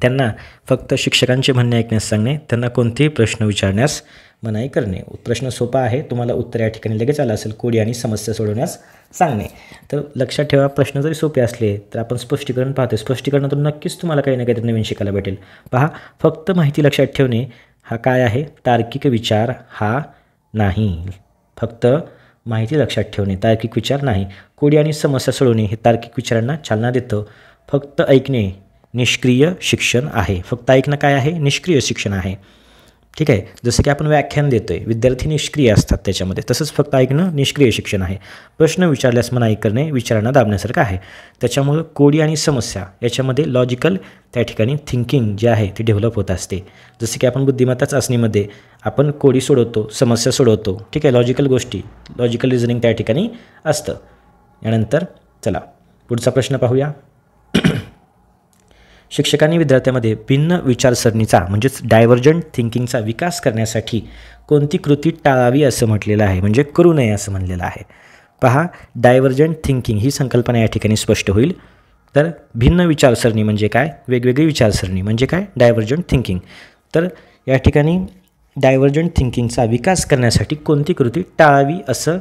त्यांना फक्त शिक्षकांचे म्हणणे ऐकण्यास सांगणे, त्यांना कोणतेही प्रश्न विचारण्यास मनाई करणे. प्रश्न सोपा आहे, तुम्हाला उत्तर या ठिकाणी लगेच आलं असेल, कोडी आणि समस्या सोडवण्यास सांगणे. तर लक्षात ठेवा, प्रश्न जरी सोपे असले तर आपण स्पष्टीकरण पाहतो. स्पष्टीकरणातून नक्कीच तुम्हाला काही ना काहीतरी नवीन शिकायला भेटेल. पहा, फक्त माहिती लक्षात ठेवणे हा काय आहे, तार्किक विचार हा नाही. फक्त माहिती लक्षात ठेवणे तार्किक विचार नाही. कोडी आणि समस्या सोडवणे हे तार्किक विचारांना चालना देतं. फक्त ऐकणे निष्क्रिय शिक्षण आहे. फक्त ऐकणं काय आहे, निष्क्रिय शिक्षण आहे. ठीक आहे, जसं की आपण व्याख्यान देतो आहे, विद्यार्थी निष्क्रिय असतात त्याच्यामध्ये, तसंच फक्त ऐकणं निष्क्रिय शिक्षण आहे. प्रश्न विचारल्यास मनाई करणे विचारांना दाबण्यासारखं आहे. त्याच्यामुळं कोडी आणि समस्या याच्यामध्ये लॉजिकल त्या ठिकाणी थिंकिंग जे आहे ती डेव्हलप होत असते. जसं की आपण बुद्धिमत्ता चाचणीमध्ये आपण कोडी सोडवतो, समस्या सोडवतो. ठीक आहे, लॉजिकल गोष्टी, लॉजिकल रिझनिंग त्या ठिकाणी असतं. यानंतर चला पुढचा प्रश्न पाहूया. शिक्षकांनी विद्यार्थ्यांमध्ये भिन्न विचारसरणीचा म्हणजेच डायव्हर्जंट थिंकिंगचा विकास करण्यासाठी कोणती कृती टाळावी असं म्हटलेलं आहे, म्हणजे करू नये असं म्हणलेलं आहे. पहा, डायव्हर्जंट थिंकिंग ही संकल्पना या ठिकाणी स्पष्ट होईल. तर भिन्न विचारसरणी म्हणजे काय, वेगवेगळी विचारसरणी म्हणजे काय, डायव्हर्जंट थिंकिंग. तर या ठिकाणी डायव्हर्जंट थिंकिंगचा विकास करण्यासाठी कोणती कृती टाळावी असं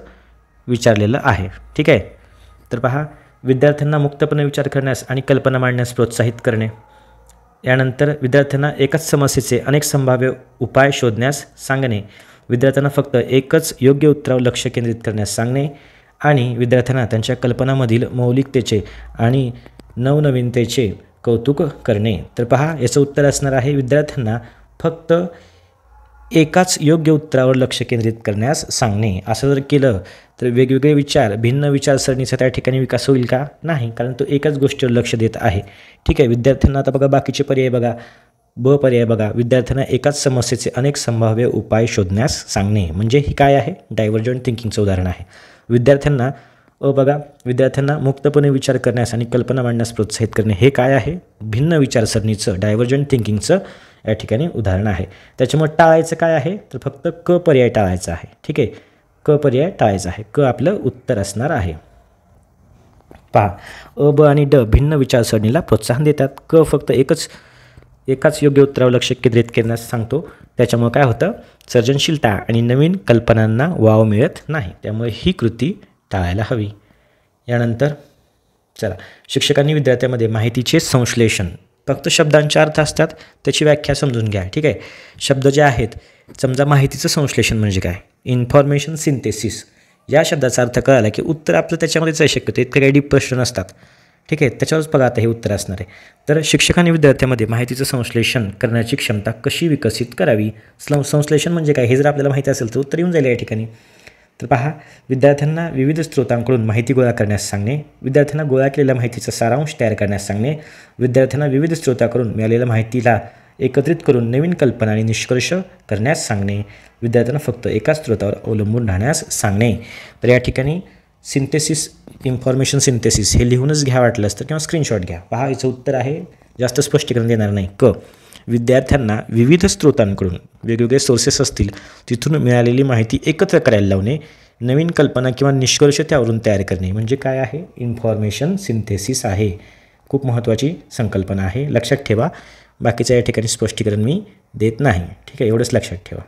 विचारलेलं आहे. ठीक आहे, तर पहा, विद्यार्थ्यांना मुक्तपणे विचार करण्यास आणि कल्पना मांडण्यास प्रोत्साहित करणे, यानंतर विद्यार्थ्यांना एकाच समस्येचे अनेक संभाव्य उपाय शोधण्यास सांगणे, विद्यार्थ्यांना फक्त एकच योग्य उत्तरावर लक्ष केंद्रित करण्यास सांगणे आणि विद्यार्थ्यांना त्यांच्या कल्पनामधील मौलिकतेचे आणि नवनवीनतेचे कौतुक करणे. तर पहा, याचं उत्तर असणार आहे विद्यार्थ्यांना फक्त एकाच योग्य उत्तरावर लक्ष केंद्रित करण्यास सांगणे. असं जर केलं तर वेगवेगळे विचार, भिन्न विचारसरणीचा त्या ठिकाणी विकास होईल का? नाही, कारण तो एकाच गोष्टीवर लक्ष देत आहे. ठीक आहे, विद्यार्थ्यांना आता बघा बाकीचे पर्याय बघा. ब पर्याय बघा, विद्यार्थ्यांना एकाच समस्येचे अनेक संभाव्य उपाय शोधण्यास सांगणे, म्हणजे ही काय आहे? डायव्हर्जंट थिंकिंगचं उदाहरण आहे. विद्यार्थ्यांना बघा, विद्यार्थ्यांना मुक्तपणे विचार करण्यास आणि कल्पना मांडण्यास प्रोत्साहित करणे, हे काय आहे? भिन्न विचारसरणीचं, डायव्हर्जंट थिंकिंगचं या ठिकाणी उदाहरण आहे. त्याच्यामुळे टाळायचं काय आहे? तर फक्त क पर्याय टाळायचा आहे. ठीक आहे, क पर्याय टाळायचा आहे. क आपलं उत्तर असणार आहे. पहा, अ, ब आणि ड भिन्न विचारसरणीला प्रोत्साहन देतात. क फक्त एकाच योग्य उत्तरावर लक्ष केंद्रित करण्यास सांगतो. त्याच्यामुळे काय होतं? सर्जनशीलता आणि नवीन कल्पनांना वाव मिळत नाही. त्यामुळे ही कृती टाळायला हवी. यानंतर चला, शिक्षकांनी विद्यार्थ्यांमध्ये माहितीचे संश्लेषण, फक्त शब्दांचे अर्थ असतात, त्याची व्याख्या समजून घ्या. ठीक आहे, शब्द जे आहेत, समजा माहितीचं संश्लेषण म्हणजे काय? Information synthesis. या शब्दाचा अर्थ कळाला की उत्तर आपलं त्याच्यामध्येच आहे. शक्यतो इतके काही डीप प्रश्न नसतात. ठीक आहे, त्याच्यावरच बघा आता हे उत्तर असणार आहे. तर शिक्षकांनी विद्यार्थ्यांमध्ये माहितीचं संश्लेषण करण्याची क्षमता कशी विकसित करावी? संश्लेषण म्हणजे काय हे जर आपल्याला माहिती असेल तर उत्तर येऊन जाईल या ठिकाणी. तर पहा, विद्यार्थ्यांना विविध स्रोतांकडून माहिती गोळा करण्यास सांगणे, विद्यार्थ्यांना गोळा केलेल्या माहितीचा सारांश तयार करण्यास सांगणे, विद्यार्थ्यांना विविध स्रोतांकडून मिळालेल्या माहितीला एकत्रित करून नवीन कल्पना आणि निष्कर्ष करण्यास सांगणे, विद्यार्थ्यांना फक्त एकाच स्रोतावर अवलंबून राहण्यास सांगणे. तर या ठिकाणी सिंथेसिस, इन्फॉर्मेशन सिंथेसिस हे लिहूनच घ्या वाटलं असतं किंवा स्क्रीनशॉट घ्या. पहा, याचं उत्तर आहे, जास्त स्पष्टीकरण देणार नाही. क, विद्यार्थ्यांना विविध स्रोतांकडून, वेगवेगळे सोर्सेस असतील तिथून मिळालेली माहिती एकत्र करायला लावणे, नवीन कल्पना किंवा निष्कर्ष त्यावरून तयार करणे, म्हणजे काय आहे? इन्फॉर्मेशन सिंथेसिस आहे. खूप महत्त्वाची संकल्पना आहे, लक्षात ठेवा. बाकीचं या ठिकाणी स्पष्टीकरण मी देत नाही. ठीक आहे, एवढंच लक्षात ठेवा.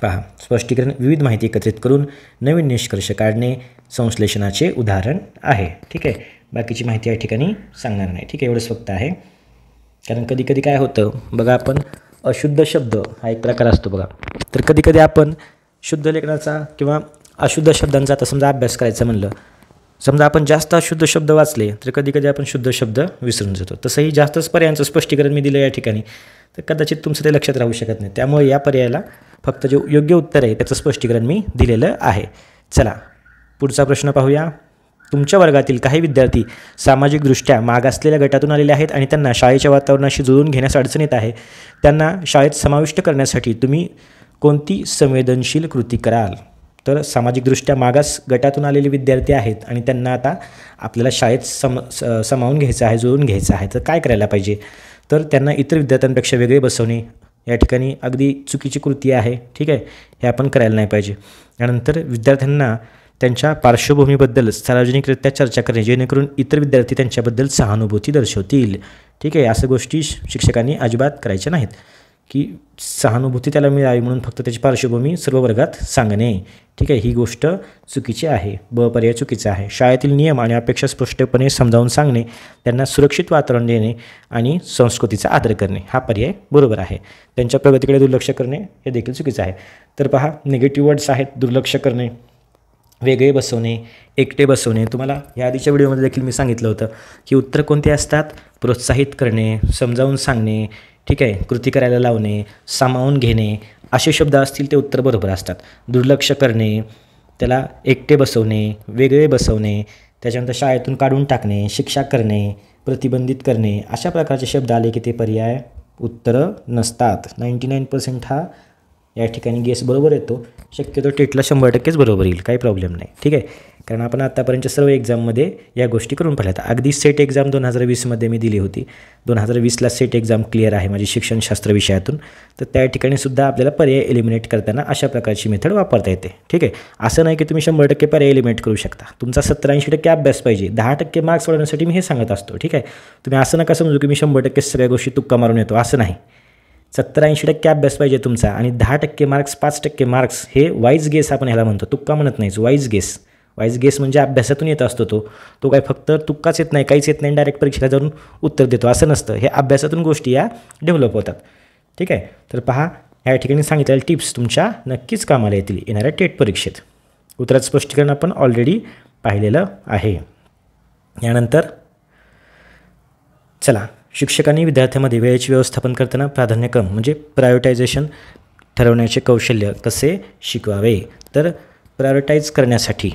पहा, स्पष्टीकरण विविध माहिती एकत्रित करून नवीन निष्कर्ष काढणे संश्लेषणाचे उदाहरण आहे. ठीक आहे, बाकीची माहिती या ठिकाणी सांगणार नाही. ठीक आहे, एवढंच फक्त आहे. कारण कधी कधी काय होतं बघा, आपण अशुद्ध शब्द हा एक प्रकार असतो बघा. तर कधी कधी आपण शुद्ध लेखनाचा किंवा अशुद्ध शब्दांचा आता समजा अभ्यास करायचा म्हणलं, समजा आपण जास्त अशुद्ध शब्द वाचले तर कधी कधी आपण शुद्ध शब्द विसरून जातो. तसंही जास्तच पर्यायांचं स्पष्टीकरण मी दिलं या ठिकाणी, तर कदाचित तुमचं ते लक्षात राहू शकत नाही. त्यामुळे या पर्यायाला फक्त जे योग्य उत्तर आहे त्याचं स्पष्टीकरण मी दिलेलं आहे. चला, पुढचा प्रश्न पाहूया. तुमच्या वर्गातील काही विद्यार्थी सामाजिकदृष्ट्या मागासलेल्या गटातून आलेले आहेत आणि त्यांना शाळेच्या वातावरणाशी जुळवून घेण्यास अडचण येत आहे. त्यांना शाळेत समाविष्ट करण्यासाठी तुम्ही कोणती संवेदनशील कृती कराल? तर सामाजिकदृष्ट्या मागास गटातून आलेले विद्यार्थी आहेत आणि त्यांना आता आपल्याला शाळेत सामावून घ्यायचं आहे, जुळवून घ्यायचं आहे. तर काय करायला पाहिजे? तर त्यांना इतर विद्यार्थ्यांपेक्षा वेगळे बसवणे या ठिकाणी अगदी चुकीची कृती आहे. ठीक आहे, हे आपण करायला नाही पाहिजे. त्यानंतर विद्यार्थ्यांना त्यांच्या पार्श्वभूमीबद्दल सार्वजनिकरित्या चर्चा करणे, जेणेकरून इतर विद्यार्थी त्यांच्याबद्दल सहानुभूती दर्शवतील. ठीक आहे, अशा गोष्टी शिक्षकांनी अजिबात करायच्या नाहीत, की सहानुभूती त्याला मिळावी म्हणून फक्त त्याची पार्श्वभूमी सर्व वर्गात सांगणे. ठीक आहे, ही गोष्ट चुकीची आहे. ब पर्याय चुकीचा आहे. शाळेतील नियम आणि अपेक्षा स्पष्टपणे समजावून सांगणे, त्यांना सुरक्षित वातावरण देणे आणि संस्कृतीचा आदर करणे, हा पर्याय बरोबर आहे. त्यांच्या प्रगतीकडे दुर्लक्ष करणे हे देखील चुकीचं आहे. तर पहा, निगेटिव्ह वर्ड्स आहेत: दुर्लक्ष करणे, वेगळे बसवणे, एकटे बसवणे. तुम्हाला या आधीच्या व्हिडिओमध्ये देखील मी सांगितलं होतं की उत्तर कोणते असतात? प्रोत्साहित करणे, समजावून सांगणे, ठीक आहे, कृती करायला लावणे, सामावून घेणे, असे शब्द असतील ते उत्तर बरोबर असतात. दुर्लक्ष करणे, त्याला एकटे बसवणे, वेगळे बसवणे, त्याच्यानंतर शाळेतून काढून टाकणे, शिक्षा करणे, प्रतिबंधित करणे, अशा प्रकारचे शब्द आले की ते पर्याय उत्तरं नसतात. 99% हा या ठिकाणी गेस बरोबर येतो. शक्यतो टेटला 100%च बरोबर येईल, काही प्रॉब्लेम नाही. ठीक आहे, कारण आपण आत्तापर्यंत सर्व एक्झाममध्ये या गोष्टी करून पाहिल्यात. अगदी सेट एक्झाम 2020मध्ये मी दिली होती. 2020ला सेट एक्झाम क्लिअर आहे माझी शिक्षणशास्त्र विषयातून. तर त्या ठिकाणी सुद्धा आपल्याला पर्याय एलिमिनेट करताना अशा प्रकारची मेथड वापरता येते. ठीक आहे, असं नाही की तुम्ही 100% पर्याय एलिमिनेट करू शकता. तुमचा 70-80% अभ्यास पाहिजे. 10% मार्क्स वाढवण्यासाठी मी हे सांगत असतो. ठीक आहे, तुम्ही असं नका समजू की मी 100% सगळ्या गोष्टी तुक्का मारून येतो, असं नाही. 70-80% अभ्यास पाहिजे तुमचा आणि 10% मार्क्स, 5% मार्क्स हे वाईज गेस आपण ह्याला म्हणतो, तुक्का म्हणत नाहीच, वाईज गेस. वाईज गेस म्हणजे अभ्यासातून येत असतो तो काय फक्त तुक्काच येत नाही, काहीच येत नाही, डायरेक्ट परीक्षेला जाऊन उत्तर देतो असं नसतं. हे अभ्यासातून गोष्टी या डेव्हलप होतात. ठीक आहे. तर पहा, या ठिकाणी सांगितलेल्या टिप्स तुमच्या नक्कीच कामाला येतील येणाऱ्या टेट परीक्षेत. उत्तराचं स्पष्टीकरण आपण ऑलरेडी पाहिलेलं आहे. यानंतर चला, शिक्षकांनी विद्यार्थ्यांमध्ये वेळेचे व्यवस्थापन करताना प्राधान्यक्रम म्हणजे प्रायोरिटायझेशन ठरवण्याचे कौशल्य कसे शिकवावे. तर प्रायोरिटाईज करण्यासाठी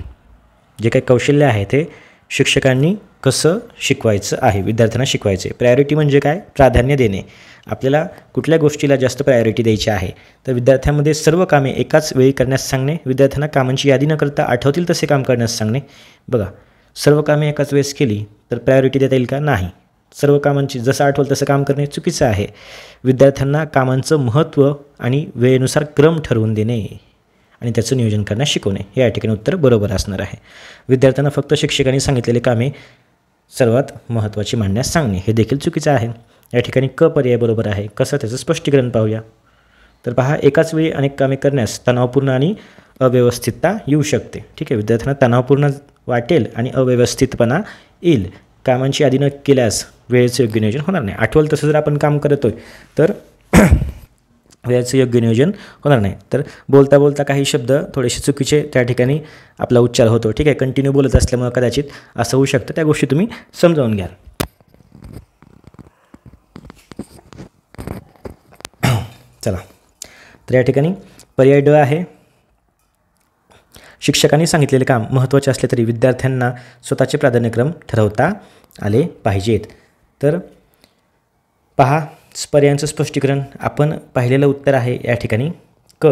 जे काही कौशल्य आहे ते शिक्षकांनी कसं शिकवायचं आहे, विद्यार्थ्यांना शिकवायचे. प्रायोरिटी म्हणजे काय? प्राधान्य देणे. आपल्याला कुठल्या गोष्टीला जास्त प्रायोरिटी द्यायची आहे, तर विद्यार्थ्यांमध्ये सर्व कामे एकाच वेळी करण्यास सांगणे, विद्यार्थ्यांना कामांची यादी न करता आठवतील तसे काम करण्यास सांगणे. बघा, सर्व कामे एकाच वेळेस केली तर प्रायोरिटी देता येईल का? नाही. सर्व कामांची जसं आठवलं तसं काम करणे चुकीचं आहे. विद्यार्थ्यांना कामांचं महत्त्व आणि वेळेनुसार क्रम ठरवून देणे आणि त्याचं नियोजन करण्यास शिकवणे, हे या ठिकाणी उत्तर बरोबर असणार आहे. विद्यार्थ्यांना फक्त शिक्षकांनी सांगितलेले कामे सर्वात महत्त्वाची मानण्यास सांगणे, हे देखील चुकीचं आहे. या ठिकाणी क पर्याय बरोबर आहे. कसं, त्याचं स्पष्टीकरण पाहूया. तर पहा, एकाच वेळी अनेक कामे करण्यास तणावपूर्ण आणि अव्यवस्थितता येऊ शकते. ठीक आहे. विद्यार्थ्यांना तणावपूर्ण वाटेल आणि अव्यवस्थितपणा येईल. कामांची यादी न केल्यास वेळेचं योग्य नियोजन होणार नाही. आठवलं तसं जर आपण काम करतोय तर वेळेचं योग्य नियोजन होणार नाही. तर बोलता बोलता काही शब्द थोडेसे चुकीचे त्या ठिकाणी आपला उच्चार होतो. ठीक आहे. कंटिन्यू बोलत असल्यामुळे कदाचित असं होऊ शकतं. त्या गोष्टी तुम्ही समजावून घ्याल. चला, तर या ठिकाणी पर्याय ड आहे. शिक्षकांनी सांगितलेले काम महत्त्वाचे असले तरी विद्यार्थ्यांना स्वतःचे प्राधान्यक्रम ठरवता आले पाहिजेत. तर पहा, पर्यायांचं स्पष्टीकरण आपण पाहिलेलं उत्तर आहे या ठिकाणी क.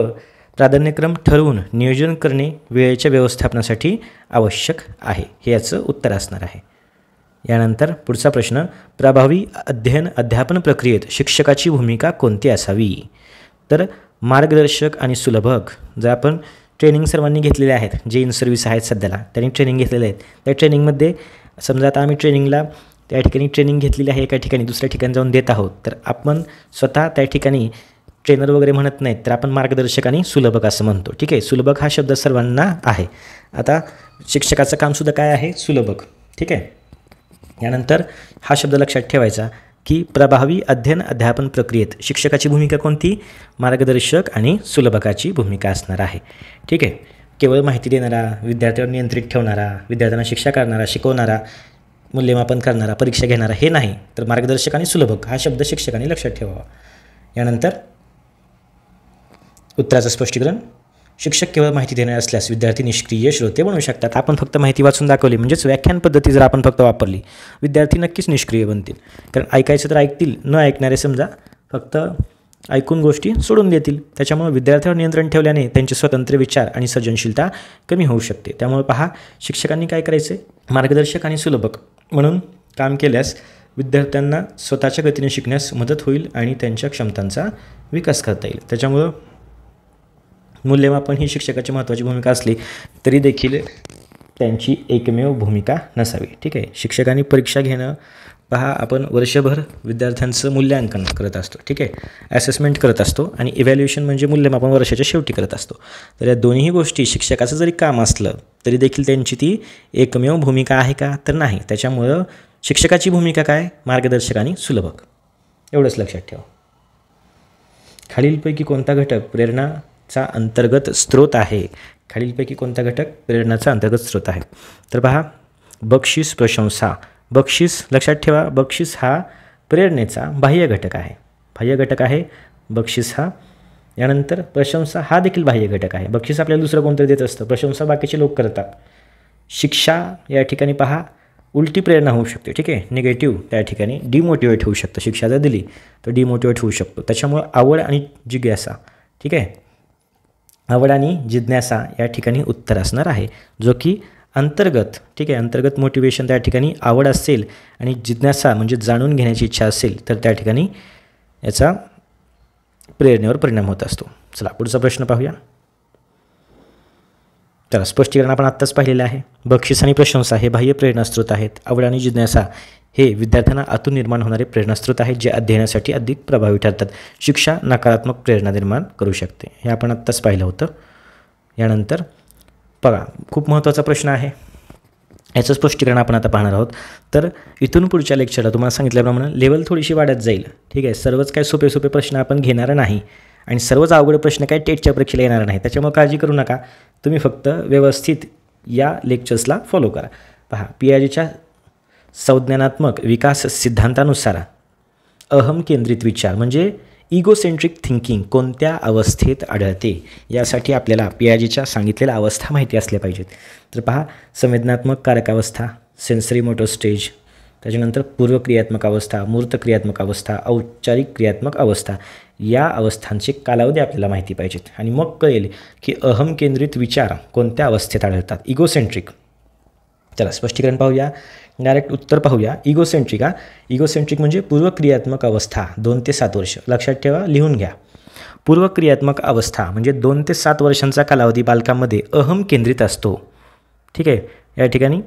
प्राधान्यक्रम ठरवून नियोजन करणे वेळेच्या व्यवस्थापनासाठी आवश्यक आहे, हे याचं उत्तर असणार आहे. यानंतर पुढचा प्रश्न, प्रभावी अध्ययन अध्यापन प्रक्रियेत शिक्षकाची भूमिका कोणती असावी. तर मार्गदर्शक आणि सुलभक. जर आपण ट्रेनिंग सर्वांनी घेतलेले आहेत, जे इन सर्व्हिस आहेत सध्याला, त्यांनी ट्रेनिंग घेतलेले आहेत. त्या ट्रेनिंगमध्ये समजा आता आम्ही ट्रेनिंगला त्या ठिकाणी ट्रेनिंग घेतलेली आहे, एका ठिकाणी दुसऱ्या ठिकाणी जाऊन देत आहोत, तर आपण स्वतः त्या ठिकाणी ट्रेनर वगैरे म्हणत नाहीत, तर आपण मार्गदर्शक आणि सुलभक असं म्हणतो. ठीक आहे. सुलभक हा शब्द सर्वांना आहे. आता शिक्षकाचं कामसुद्धा काय आहे? सुलभक. ठीक आहे. यानंतर हा शब्द लक्षात ठेवायचा की प्रभावी अध्ययन अध्यापन प्रक्रियेत शिक्षकाची भूमिका कोणती? मार्गदर्शक आणि सुलभकाची भूमिका असणार आहे. ठीक आहे. केवळ माहिती देणारा, विद्यार्थ्यांवर नियंत्रित ठेवणारा, विद्यार्थ्यांना शिक्षा करणारा, शिकवणारा, मूल्यमापन करणारा, परीक्षा घेणारा हे नाही, तर मार्गदर्शक आणि सुलभक हा शब्द शिक्षकांनी लक्षात ठेवावा. यानंतर उत्तराचं स्पष्टीकरण, शिक्षक केवळ माहिती देणार असल्यास विद्यार्थी निष्क्रिय श्रोते बनू शकतात. आपण फक्त माहिती वाचून दाखवली म्हणजेच व्याख्यान पद्धती जर आपण फक्त वापरली, विद्यार्थी नक्कीच निष्क्रिय बनतील. कारण ऐकायचं तर ऐकतील, न ऐकणारे समजा फक्त ऐकून गोष्टी सोडून देतील. त्याच्यामुळे विद्यार्थ्यावर नियंत्रण ठेवल्याने त्यांचे स्वतंत्र विचार आणि सर्जनशीलता कमी होऊ शकते. त्यामुळे पहा, शिक्षकांनी काय करायचे? मार्गदर्शक आणि सुलभक म्हणून काम केल्यास विद्यार्थ्यांना स्वतःच्या गतीने शिकण्यास मदत होईल आणि त्यांच्या क्षमतांचा विकास करता येईल. त्याच्यामुळं मूल्यमापन ही शिक्षकाची महत्त्वाची भूमिका असली तरी देखील त्यांची एकमेव भूमिका नसावी. ठीक आहे. शिक्षकांनी परीक्षा घेणं, पहा, आपण वर्षभर विद्यार्थ्यांचं मूल्यांकन करत असतो. ठीक आहे. असेसमेंट करत असतो आणि इव्हॅल्युएशन म्हणजे मूल्यमापन वर्षाच्या शेवटी करत असतो. तर या दोन्ही गोष्टी शिक्षकाचं जरी काम असलं तरी देखील त्यांची ती एकमेव भूमिका आहे का? तर नाही. त्याच्यामुळं शिक्षकाची भूमिका काय? मार्गदर्शक आणि सुलभक. एवढंच लक्षात ठेवा. खालीलपैकी कोणता घटक प्रेरणाचा अंतर्गत स्रोत आहे? खालीलपैकी कोणता घटक प्रेरणाचा अंतर्गत स्रोत आहे? तर पहा, बक्षीस, प्रशंसा. बक्षीस लक्षात ठेवा, बक्षीस हा प्रेरणेचा बाह्य घटक आहे. बाह्य घटक आहे बक्षीस हा. यानंतर प्रशंसा हा देखील बाह्य घटक आहे. बक्षीस आपल्याला दुसरं कोणतरी देत असतं, प्रशंसा बाकीचे लोक करतात. शिक्षा या ठिकाणी पहा उलटी प्रेरणा होऊ शकते. ठीक आहे. निगेटिव्ह त्या ठिकाणी डिमोटिवेट होऊ शकतं. शिक्षा जर दिली तर डिमोटिवेट होऊ शकतो. त्याच्यामुळं आवड आणि जिज्ञासा. ठीक आहे. आवड आणि जिज्ञासा या ठिकाणी उत्तर असणार आहे, जो की अंतर्गत. ठीक आहे. अंतर्गत मोटिवेशन त्या ठिकाणी आवड असेल आणि जिज्ञासा म्हणजे जाणून घेण्याची इच्छा असेल तर त्या ठिकाणी याचा प्रेरणेवर परिणाम होत असतो. चला पुढचा प्रश्न पाहूया. तर स्पष्टीकरण आपण आत्ताच पाहिलेलं आहे. बक्षीस आणि प्रशंसा हे बाह्य प्रेरणास्रोत आहेत. आवड आणि जिज्ञासा हे विद्यार्थ्यांना आतून निर्माण होणारे प्रेरणास्रोत आहेत, जे अध्ययनासाठी अधिक प्रभावी ठरतात. शिक्षा नकारात्मक प्रेरणा निर्माण करू शकते, हे आपण आत्ताच पाहिलं होतं. यानंतर बघा खूप महत्त्वाचा प्रश्न आहे, याचं स्पष्टीकरण आपण आता पाहणार आहोत. तर इथून पुढच्या लेक्चरला तुम्हाला सांगितल्याप्रमाणे लेवल थोडीशी वाढत जाईल. ठीक आहे, सर्वच काय सोपे सोपे प्रश्न आपण घेणार नाही आणि सर्वच अवघड प्रश्न काय टेटच्या परीक्षेला येणार नाही. त्याच्यामुळे काळजी करू नका, तुम्ही फक्त व्यवस्थित या लेक्चर्सला फॉलो करा. पहा, पियाजेच्या संज्ञानात्मक विकास सिद्धांतानुसार अहम केंद्रित विचार म्हणजे इगोसेंट्रिक थिंकिंग कोणत्या अवस्थेत आढळते, यासाठी आपल्याला पियाजेच्या सांगितलेल्या अवस्था माहिती असल्या पाहिजेत. तर पहा, संवेदनात्मक कारक अवस्था, सेन्सरी मोटर स्टेज, त्याच्यानंतर पूर्वक्रियात्मक अवस्था, मूर्त क्रियात्मक अवस्था, औपचारिक क्रियात्मक अवस्था, या अवस्थांचे कालावधी आपल्याला माहिती पाहिजेत. आणि मग कळेल की अहम केंद्रित विचार कोणत्या अवस्थेत आढळतात, इगोसेंट्रिक. चला स्पष्टीकरण पाहूया, डायरेक्ट उत्तर पाहूया. इगोसेंट्रिक म्हणजे पूर्वक्रियात्मक अवस्था 2 ते 7 वर्ष. लक्षात ठेवा, लिहून घ्या. पूर्वक्रियात्मक अवस्था म्हणजे 2 ते 7 वर्षांचा कालावधी बालकामध्ये अहम केंद्रित असतो. ठीक आहे, या ठिकाणी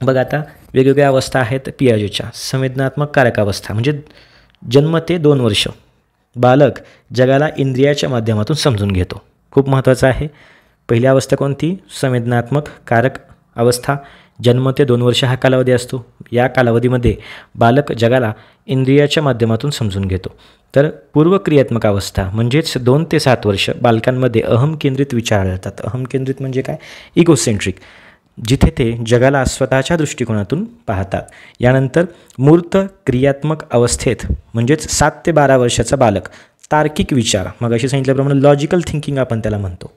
बघा आता वेगवेगळ्या अवस्था आहेत पियाजेच्या. संवेदनात्मक कारक अवस्था म्हणजे जन्म ते 2 वर्ष बालक जगाला इंद्रियाच्या माध्यमातून समजून घेतो. खूप महत्त्वाचं आहे. पहिली अवस्था कोणती, संवेदनात्मक कारक अवस्था. जन्म ते 2 वर्ष हा कालावधी असतो. या कालावधीमध्ये बालक जगाला इंद्रियाच्या माध्यमातून समजून घेतो. तर पूर्वक्रियात्मक अवस्था म्हणजेच 2 ते 7 वर्ष बालकांमध्ये अहम केंद्रित विचार आढळतात. अहम केंद्रित म्हणजे काय, इगोसेंट्रिक, जिथे ते जगाला स्वतःच्या दृष्टिकोनातून पाहतात. यानंतर मूर्त क्रियात्मक अवस्थेत म्हणजेच 7 ते 12 वर्षाचा बालक तार्किक विचार, मग अशी सांगितल्याप्रमाणे लॉजिकल थिंकिंग आपण त्याला म्हणतो.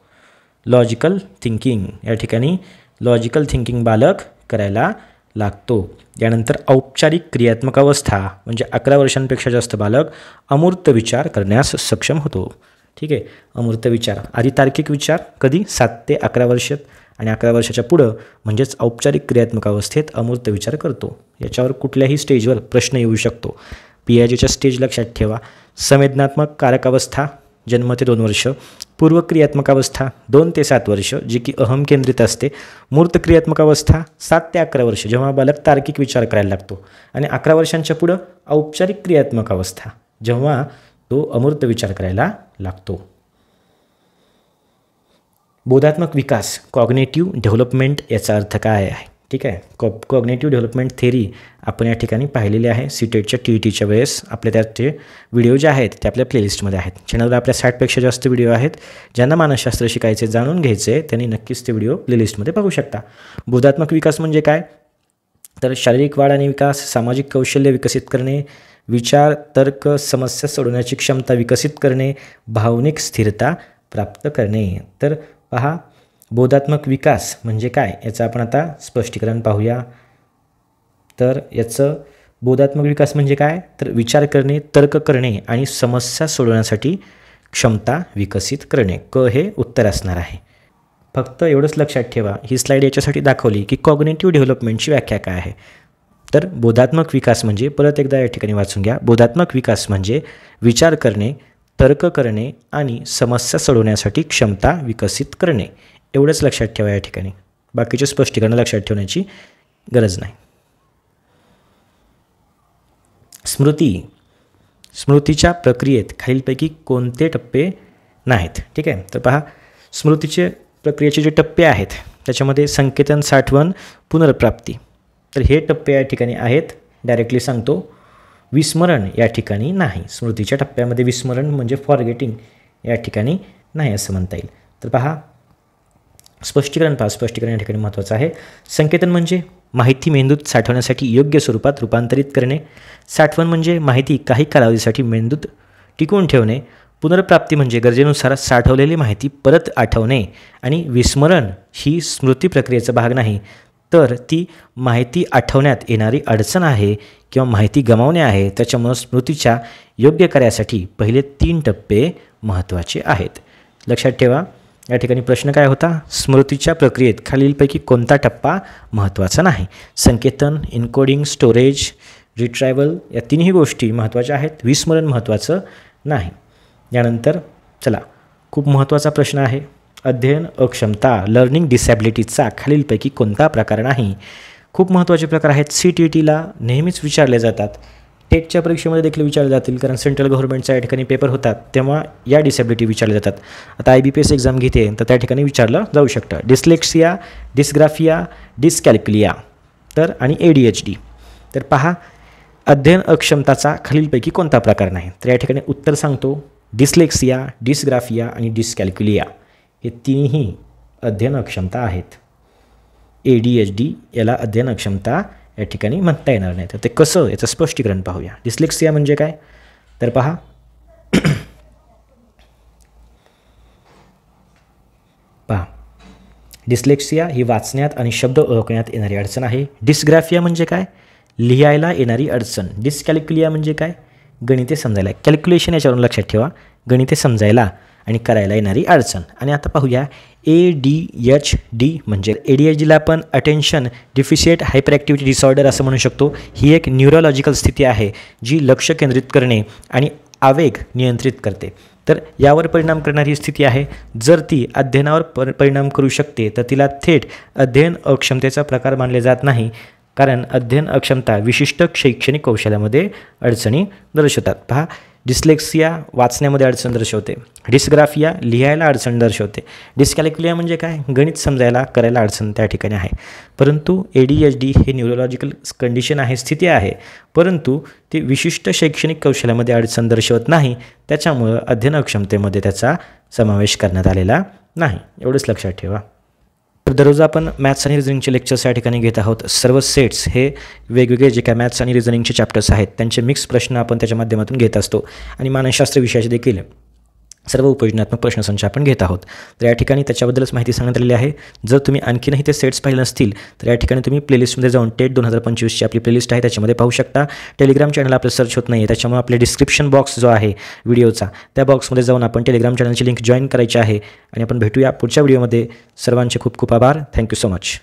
लॉजिकल थिंकिंग, या ठिकाणी लॉजिकल थिंकिंग बालक करायला लागतो. यानंतर औपचारिक क्रियात्मक अवस्था म्हणजे 11 वर्षांपेक्षा जास्त बालक अमूर्त विचार करण्यास सक्षम होतो. ठीक आहे, अमूर्त विचार. आधी तार्किक विचार कधी 7 ते 11 वर्षात आणि 11 वर्षाच्या पुढं म्हणजेच औपचारिक क्रियात्मक अवस्थेत अमूर्त विचार करतो. याच्यावर कुठल्याही स्टेजवर प्रश्न येऊ शकतो. पियाजेच्या स्टेज लक्षात ठेवा. संवेदनात्मक कारक अवस्था जन्म ते 2 वर्ष, पूर्वक्रियात्मक अवस्था 2 ते 7 वर्ष जी की अहम केंद्रित असते, मूर्त क्रियात्मक अवस्था 7 ते 11 वर्ष जेव्हा बालक तार्किक विचार करायला लागतो, आणि 11 वर्षांच्या पुढं औपचारिक क्रियात्मक अवस्था जेव्हा तो अमूर्त विचार करायला लागतो. बोधात्मक विकास, कॉग्नेटिव्ह डेव्हलपमेंट, याचा अर्थ काय आहे. ठीक आहे, कॉग्नेटिव्ह डेव्हलपमेंट थेरी आपण या ठिकाणी पाहिलेली आहे. सीटेटच्या TETच्या वेळेस आपल्या त्याचे व्हिडिओ जे आहेत ते आपल्या प्लेलिस्टमध्ये आहेत. चॅनलवर आपल्या 60पेक्षा जास्त व्हिडिओ आहेत. ज्यांना मानसशास्त्र शिकायचे, जाणून घ्यायचे, त्यांनी नक्कीच ते व्हिडिओ प्लेलिस्टमध्ये पाहू शकता. बोधात्मक विकास म्हणजे काय, तर शारीरिक वाढ आणि विकास, सामाजिक कौशल्य विकसित करणे, विचार, तर्क, समस्या सोडवण्याची क्षमता विकसित करणे, भावनिक स्थिरता प्राप्त करणे. तर पहा, बोधात्मक विकास म्हणजे काय, याचं आपण आता स्पष्टीकरण पाहूया. तर याचं बोधात्मक विकास म्हणजे काय, तर विचार करणे, तर्क करणे आणि समस्या सोडवण्यासाठी क्षमता विकसित करणे. क हे उत्तर असणार आहे. फक्त एवढंच लक्षात ठेवा, ही स्लाईड याच्यासाठी दाखवली की कॉग्नेटिव्ह डेव्हलपमेंटची व्याख्या काय आहे. तर बोधात्मक विकास म्हणजे, परत एकदा या ठिकाणी वाचून घ्या, बोधात्मक विकास म्हणजे विचार करणे, तर्क करणे आणि समस्या सोडवण्यासाठी क्षमता विकसित करणे. एवढंच लक्षात ठेवा या ठिकाणी, बाकीचे स्पष्टीकरण लक्षात ठेवण्याची गरज नाही. स्मृतीच्या प्रक्रियेत खालीलपैकी कोणते टप्पे नाहीत. ठीक आहे, तर पहा, स्मृतीचे प्रक्रियेचे जे टप्पे आहेत त्याच्यामध्ये संकेतन, साठवण, पुनर्प्राप्ती, तर हे टप्पे या ठिकाणी आहेत. डायरेक्टली सांगतो, विस्मरण या ठिकाणी नाही. स्मृतीच्या टप्प्यामध्ये विस्मरण म्हणजे फॉरगेटिंग या ठिकाणी नाही असं म्हणता येईल. तर पहा, स्पष्टीकरण या ठिकाणी महत्त्वाचं आहे. संकेतन म्हणजे माहिती मेंदूत साठवण्यासाठी योग्य स्वरूपात रूपांतरित करणे. साठवण म्हणजे माहिती काही कालावधीसाठी मेंदूत टिकवून ठेवणे. पुनर्प्राप्ती म्हणजे गरजेनुसार साठवलेली माहिती परत आठवणे. आणि विस्मरण ही स्मृती प्रक्रियेचा भाग नाही, तर ती माहिती आठवण्यात येणारी अडचण आहे किंवा माहिती गमावणे आहे. त्याच्यामुळं स्मृतीच्या योग्य कार्यासाठी पहिले 3 टप्पे महत्त्वाचे आहेत. लक्षात ठेवा, या ठिकाणी प्रश्न काय होता, स्मृतीच्या प्रक्रियेत खालीलपैकी कोणता टप्पा महत्त्वाचा नाही. संकेतन, इन्कोडिंग, स्टोरेज, रिट्रायवल या तिन्ही गोष्टी महत्त्वाच्या आहेत. विस्मरण महत्त्वाचं नाही. यानंतर चला, खूप महत्त्वाचा प्रश्न आहे, अध्ययन अक्षमता, लर्निंग डिसॅबिलिटीचा खालीलपैकी कोणता प्रकार नाही. खूप महत्त्वाचे प्रकार आहेत, CTETला नेहमीच विचारले जातात. टेटच्या परीक्षेमध्ये देखील विचारले जातील, कारण सेंट्रल गव्हर्नमेंटचा या ठिकाणी पेपर होतात तेव्हा या डिसेबिलिटी विचारल्या जातात. आता IBPS एक्झाम घेते तर त्या ठिकाणी विचारलं जाऊ शकतं. डिस्लेक्सिया, डिस्ग्राफिया, डिस्कॅल्क्युलिया तर आणि ADHD. तर पहा, अध्ययन अक्षमताचा खालीलपैकी कोणता प्रकार नाही. तर या ठिकाणी उत्तर सांगतो, डिस्लेक्सिया, डिस्ग्राफिया आणि डिस्कॅल्क्युलिया हे तिन्ही अध्ययन अक्षमता आहेत. ADHD याला अध्ययन अक्षमता या ठिकाणी म्हणता येणार नाही. तर ते कसं, याचं स्पष्टीकरण पाहूया. डिस्लेक्सिया म्हणजे काय, तर पहा, डिस्लेक्सिया ही वाचण्यात आणि शब्द ओळखण्यात येणारी अडचण आहे. डिस्ग्राफिया म्हणजे काय, लिहायला येणारी अडचण. डिस्कॅल्क्युलिया म्हणजे काय, गणिते समजायला, कॅल्क्युलेशन याच्यावरून लक्षात ठेवा, गणिते समजायला आणि करायला येणारी अडचण. आणि आता पाहूया ADHD म्हणजे ADHDला आपण attention deficit hyper activity disorder असं म्हणू शकतो. ही एक न्यूरोलॉजिकल स्थिती आहे जी लक्ष केंद्रित करणे आणि आवेग नियंत्रित करते. तर यावर परिणाम करणारी ही स्थिती आहे. जर ती अध्ययनावर परिणाम करू शकते तर तिला थेट अध्ययन अक्षमतेचा प्रकार मानले जात नाही, कारण अध्ययन अक्षमता विशिष्ट शैक्षणिक कौशल्यामध्ये अडचणी दर्शवतात. पहा, डिस्लेक्सिया वाचण्यामध्ये अडचण दर्शवते, डिस्ग्राफिया लिहायला अडचण दर्शवते, डिस्कॅल्क्युलिया म्हणजे काय, गणित समजायला करायला अडचण त्या ठिकाणी आहे. परंतु ADHD हे न्यूरोलॉजिकल कंडिशन आहे, स्थिती आहे, परंतु ती विशिष्ट शैक्षणिक कौशल्यामध्ये अडचण दर्शवत नाही, त्याच्यामुळं अध्ययन अक्षमतेमध्ये त्याचा समावेश करण्यात आलेला नाही. एवढंच लक्षात ठेवा. तर दररोज आपण मॅथ्स आणि रिझनिंगचे लेक्चर्स या ठिकाणी घेत आहोत. सर्व सेट्स हे वेगवेगळे जे काय मॅथ्स आणि रिझनिंगचे चॅप्टर्स आहेत त्यांचे मिक्स प्रश्न आपण त्याच्या माध्यमातून घेत असतो आणि मानसशास्त्र विषयाचे देखील सर्व उपयोजनात्मक प्रश्नसंच आपण घेत आहोत. तर या ठिकाणी त्याच्याबद्दलच माहिती सांगण्यात आलेली आहे. जर तुम्ही आणखीनही ते सेट्स पाहिले नसतील तर या ठिकाणी तुम्ही प्लेलिस्टमध्ये जाऊन टेट 2025ची आपली प्लेलिस्ट आहे त्याच्यामध्ये पाहू शकता. टेलिग्राम चॅनल आपलं सर्च होत नाही आहे, त्याच्यामुळे आपले डिस्क्रिप्शन बॉक्स जो आहे व्हिडिओचा त्या बॉक्समध्ये जाऊन आपण टेलिग्राम चॅनलची लिंक जॉईन करायची आहे. आणि आपण भेटूया पुढच्या व्हिडिओमध्ये. सर्वांचे खूप खूप आभार. Thank you so much.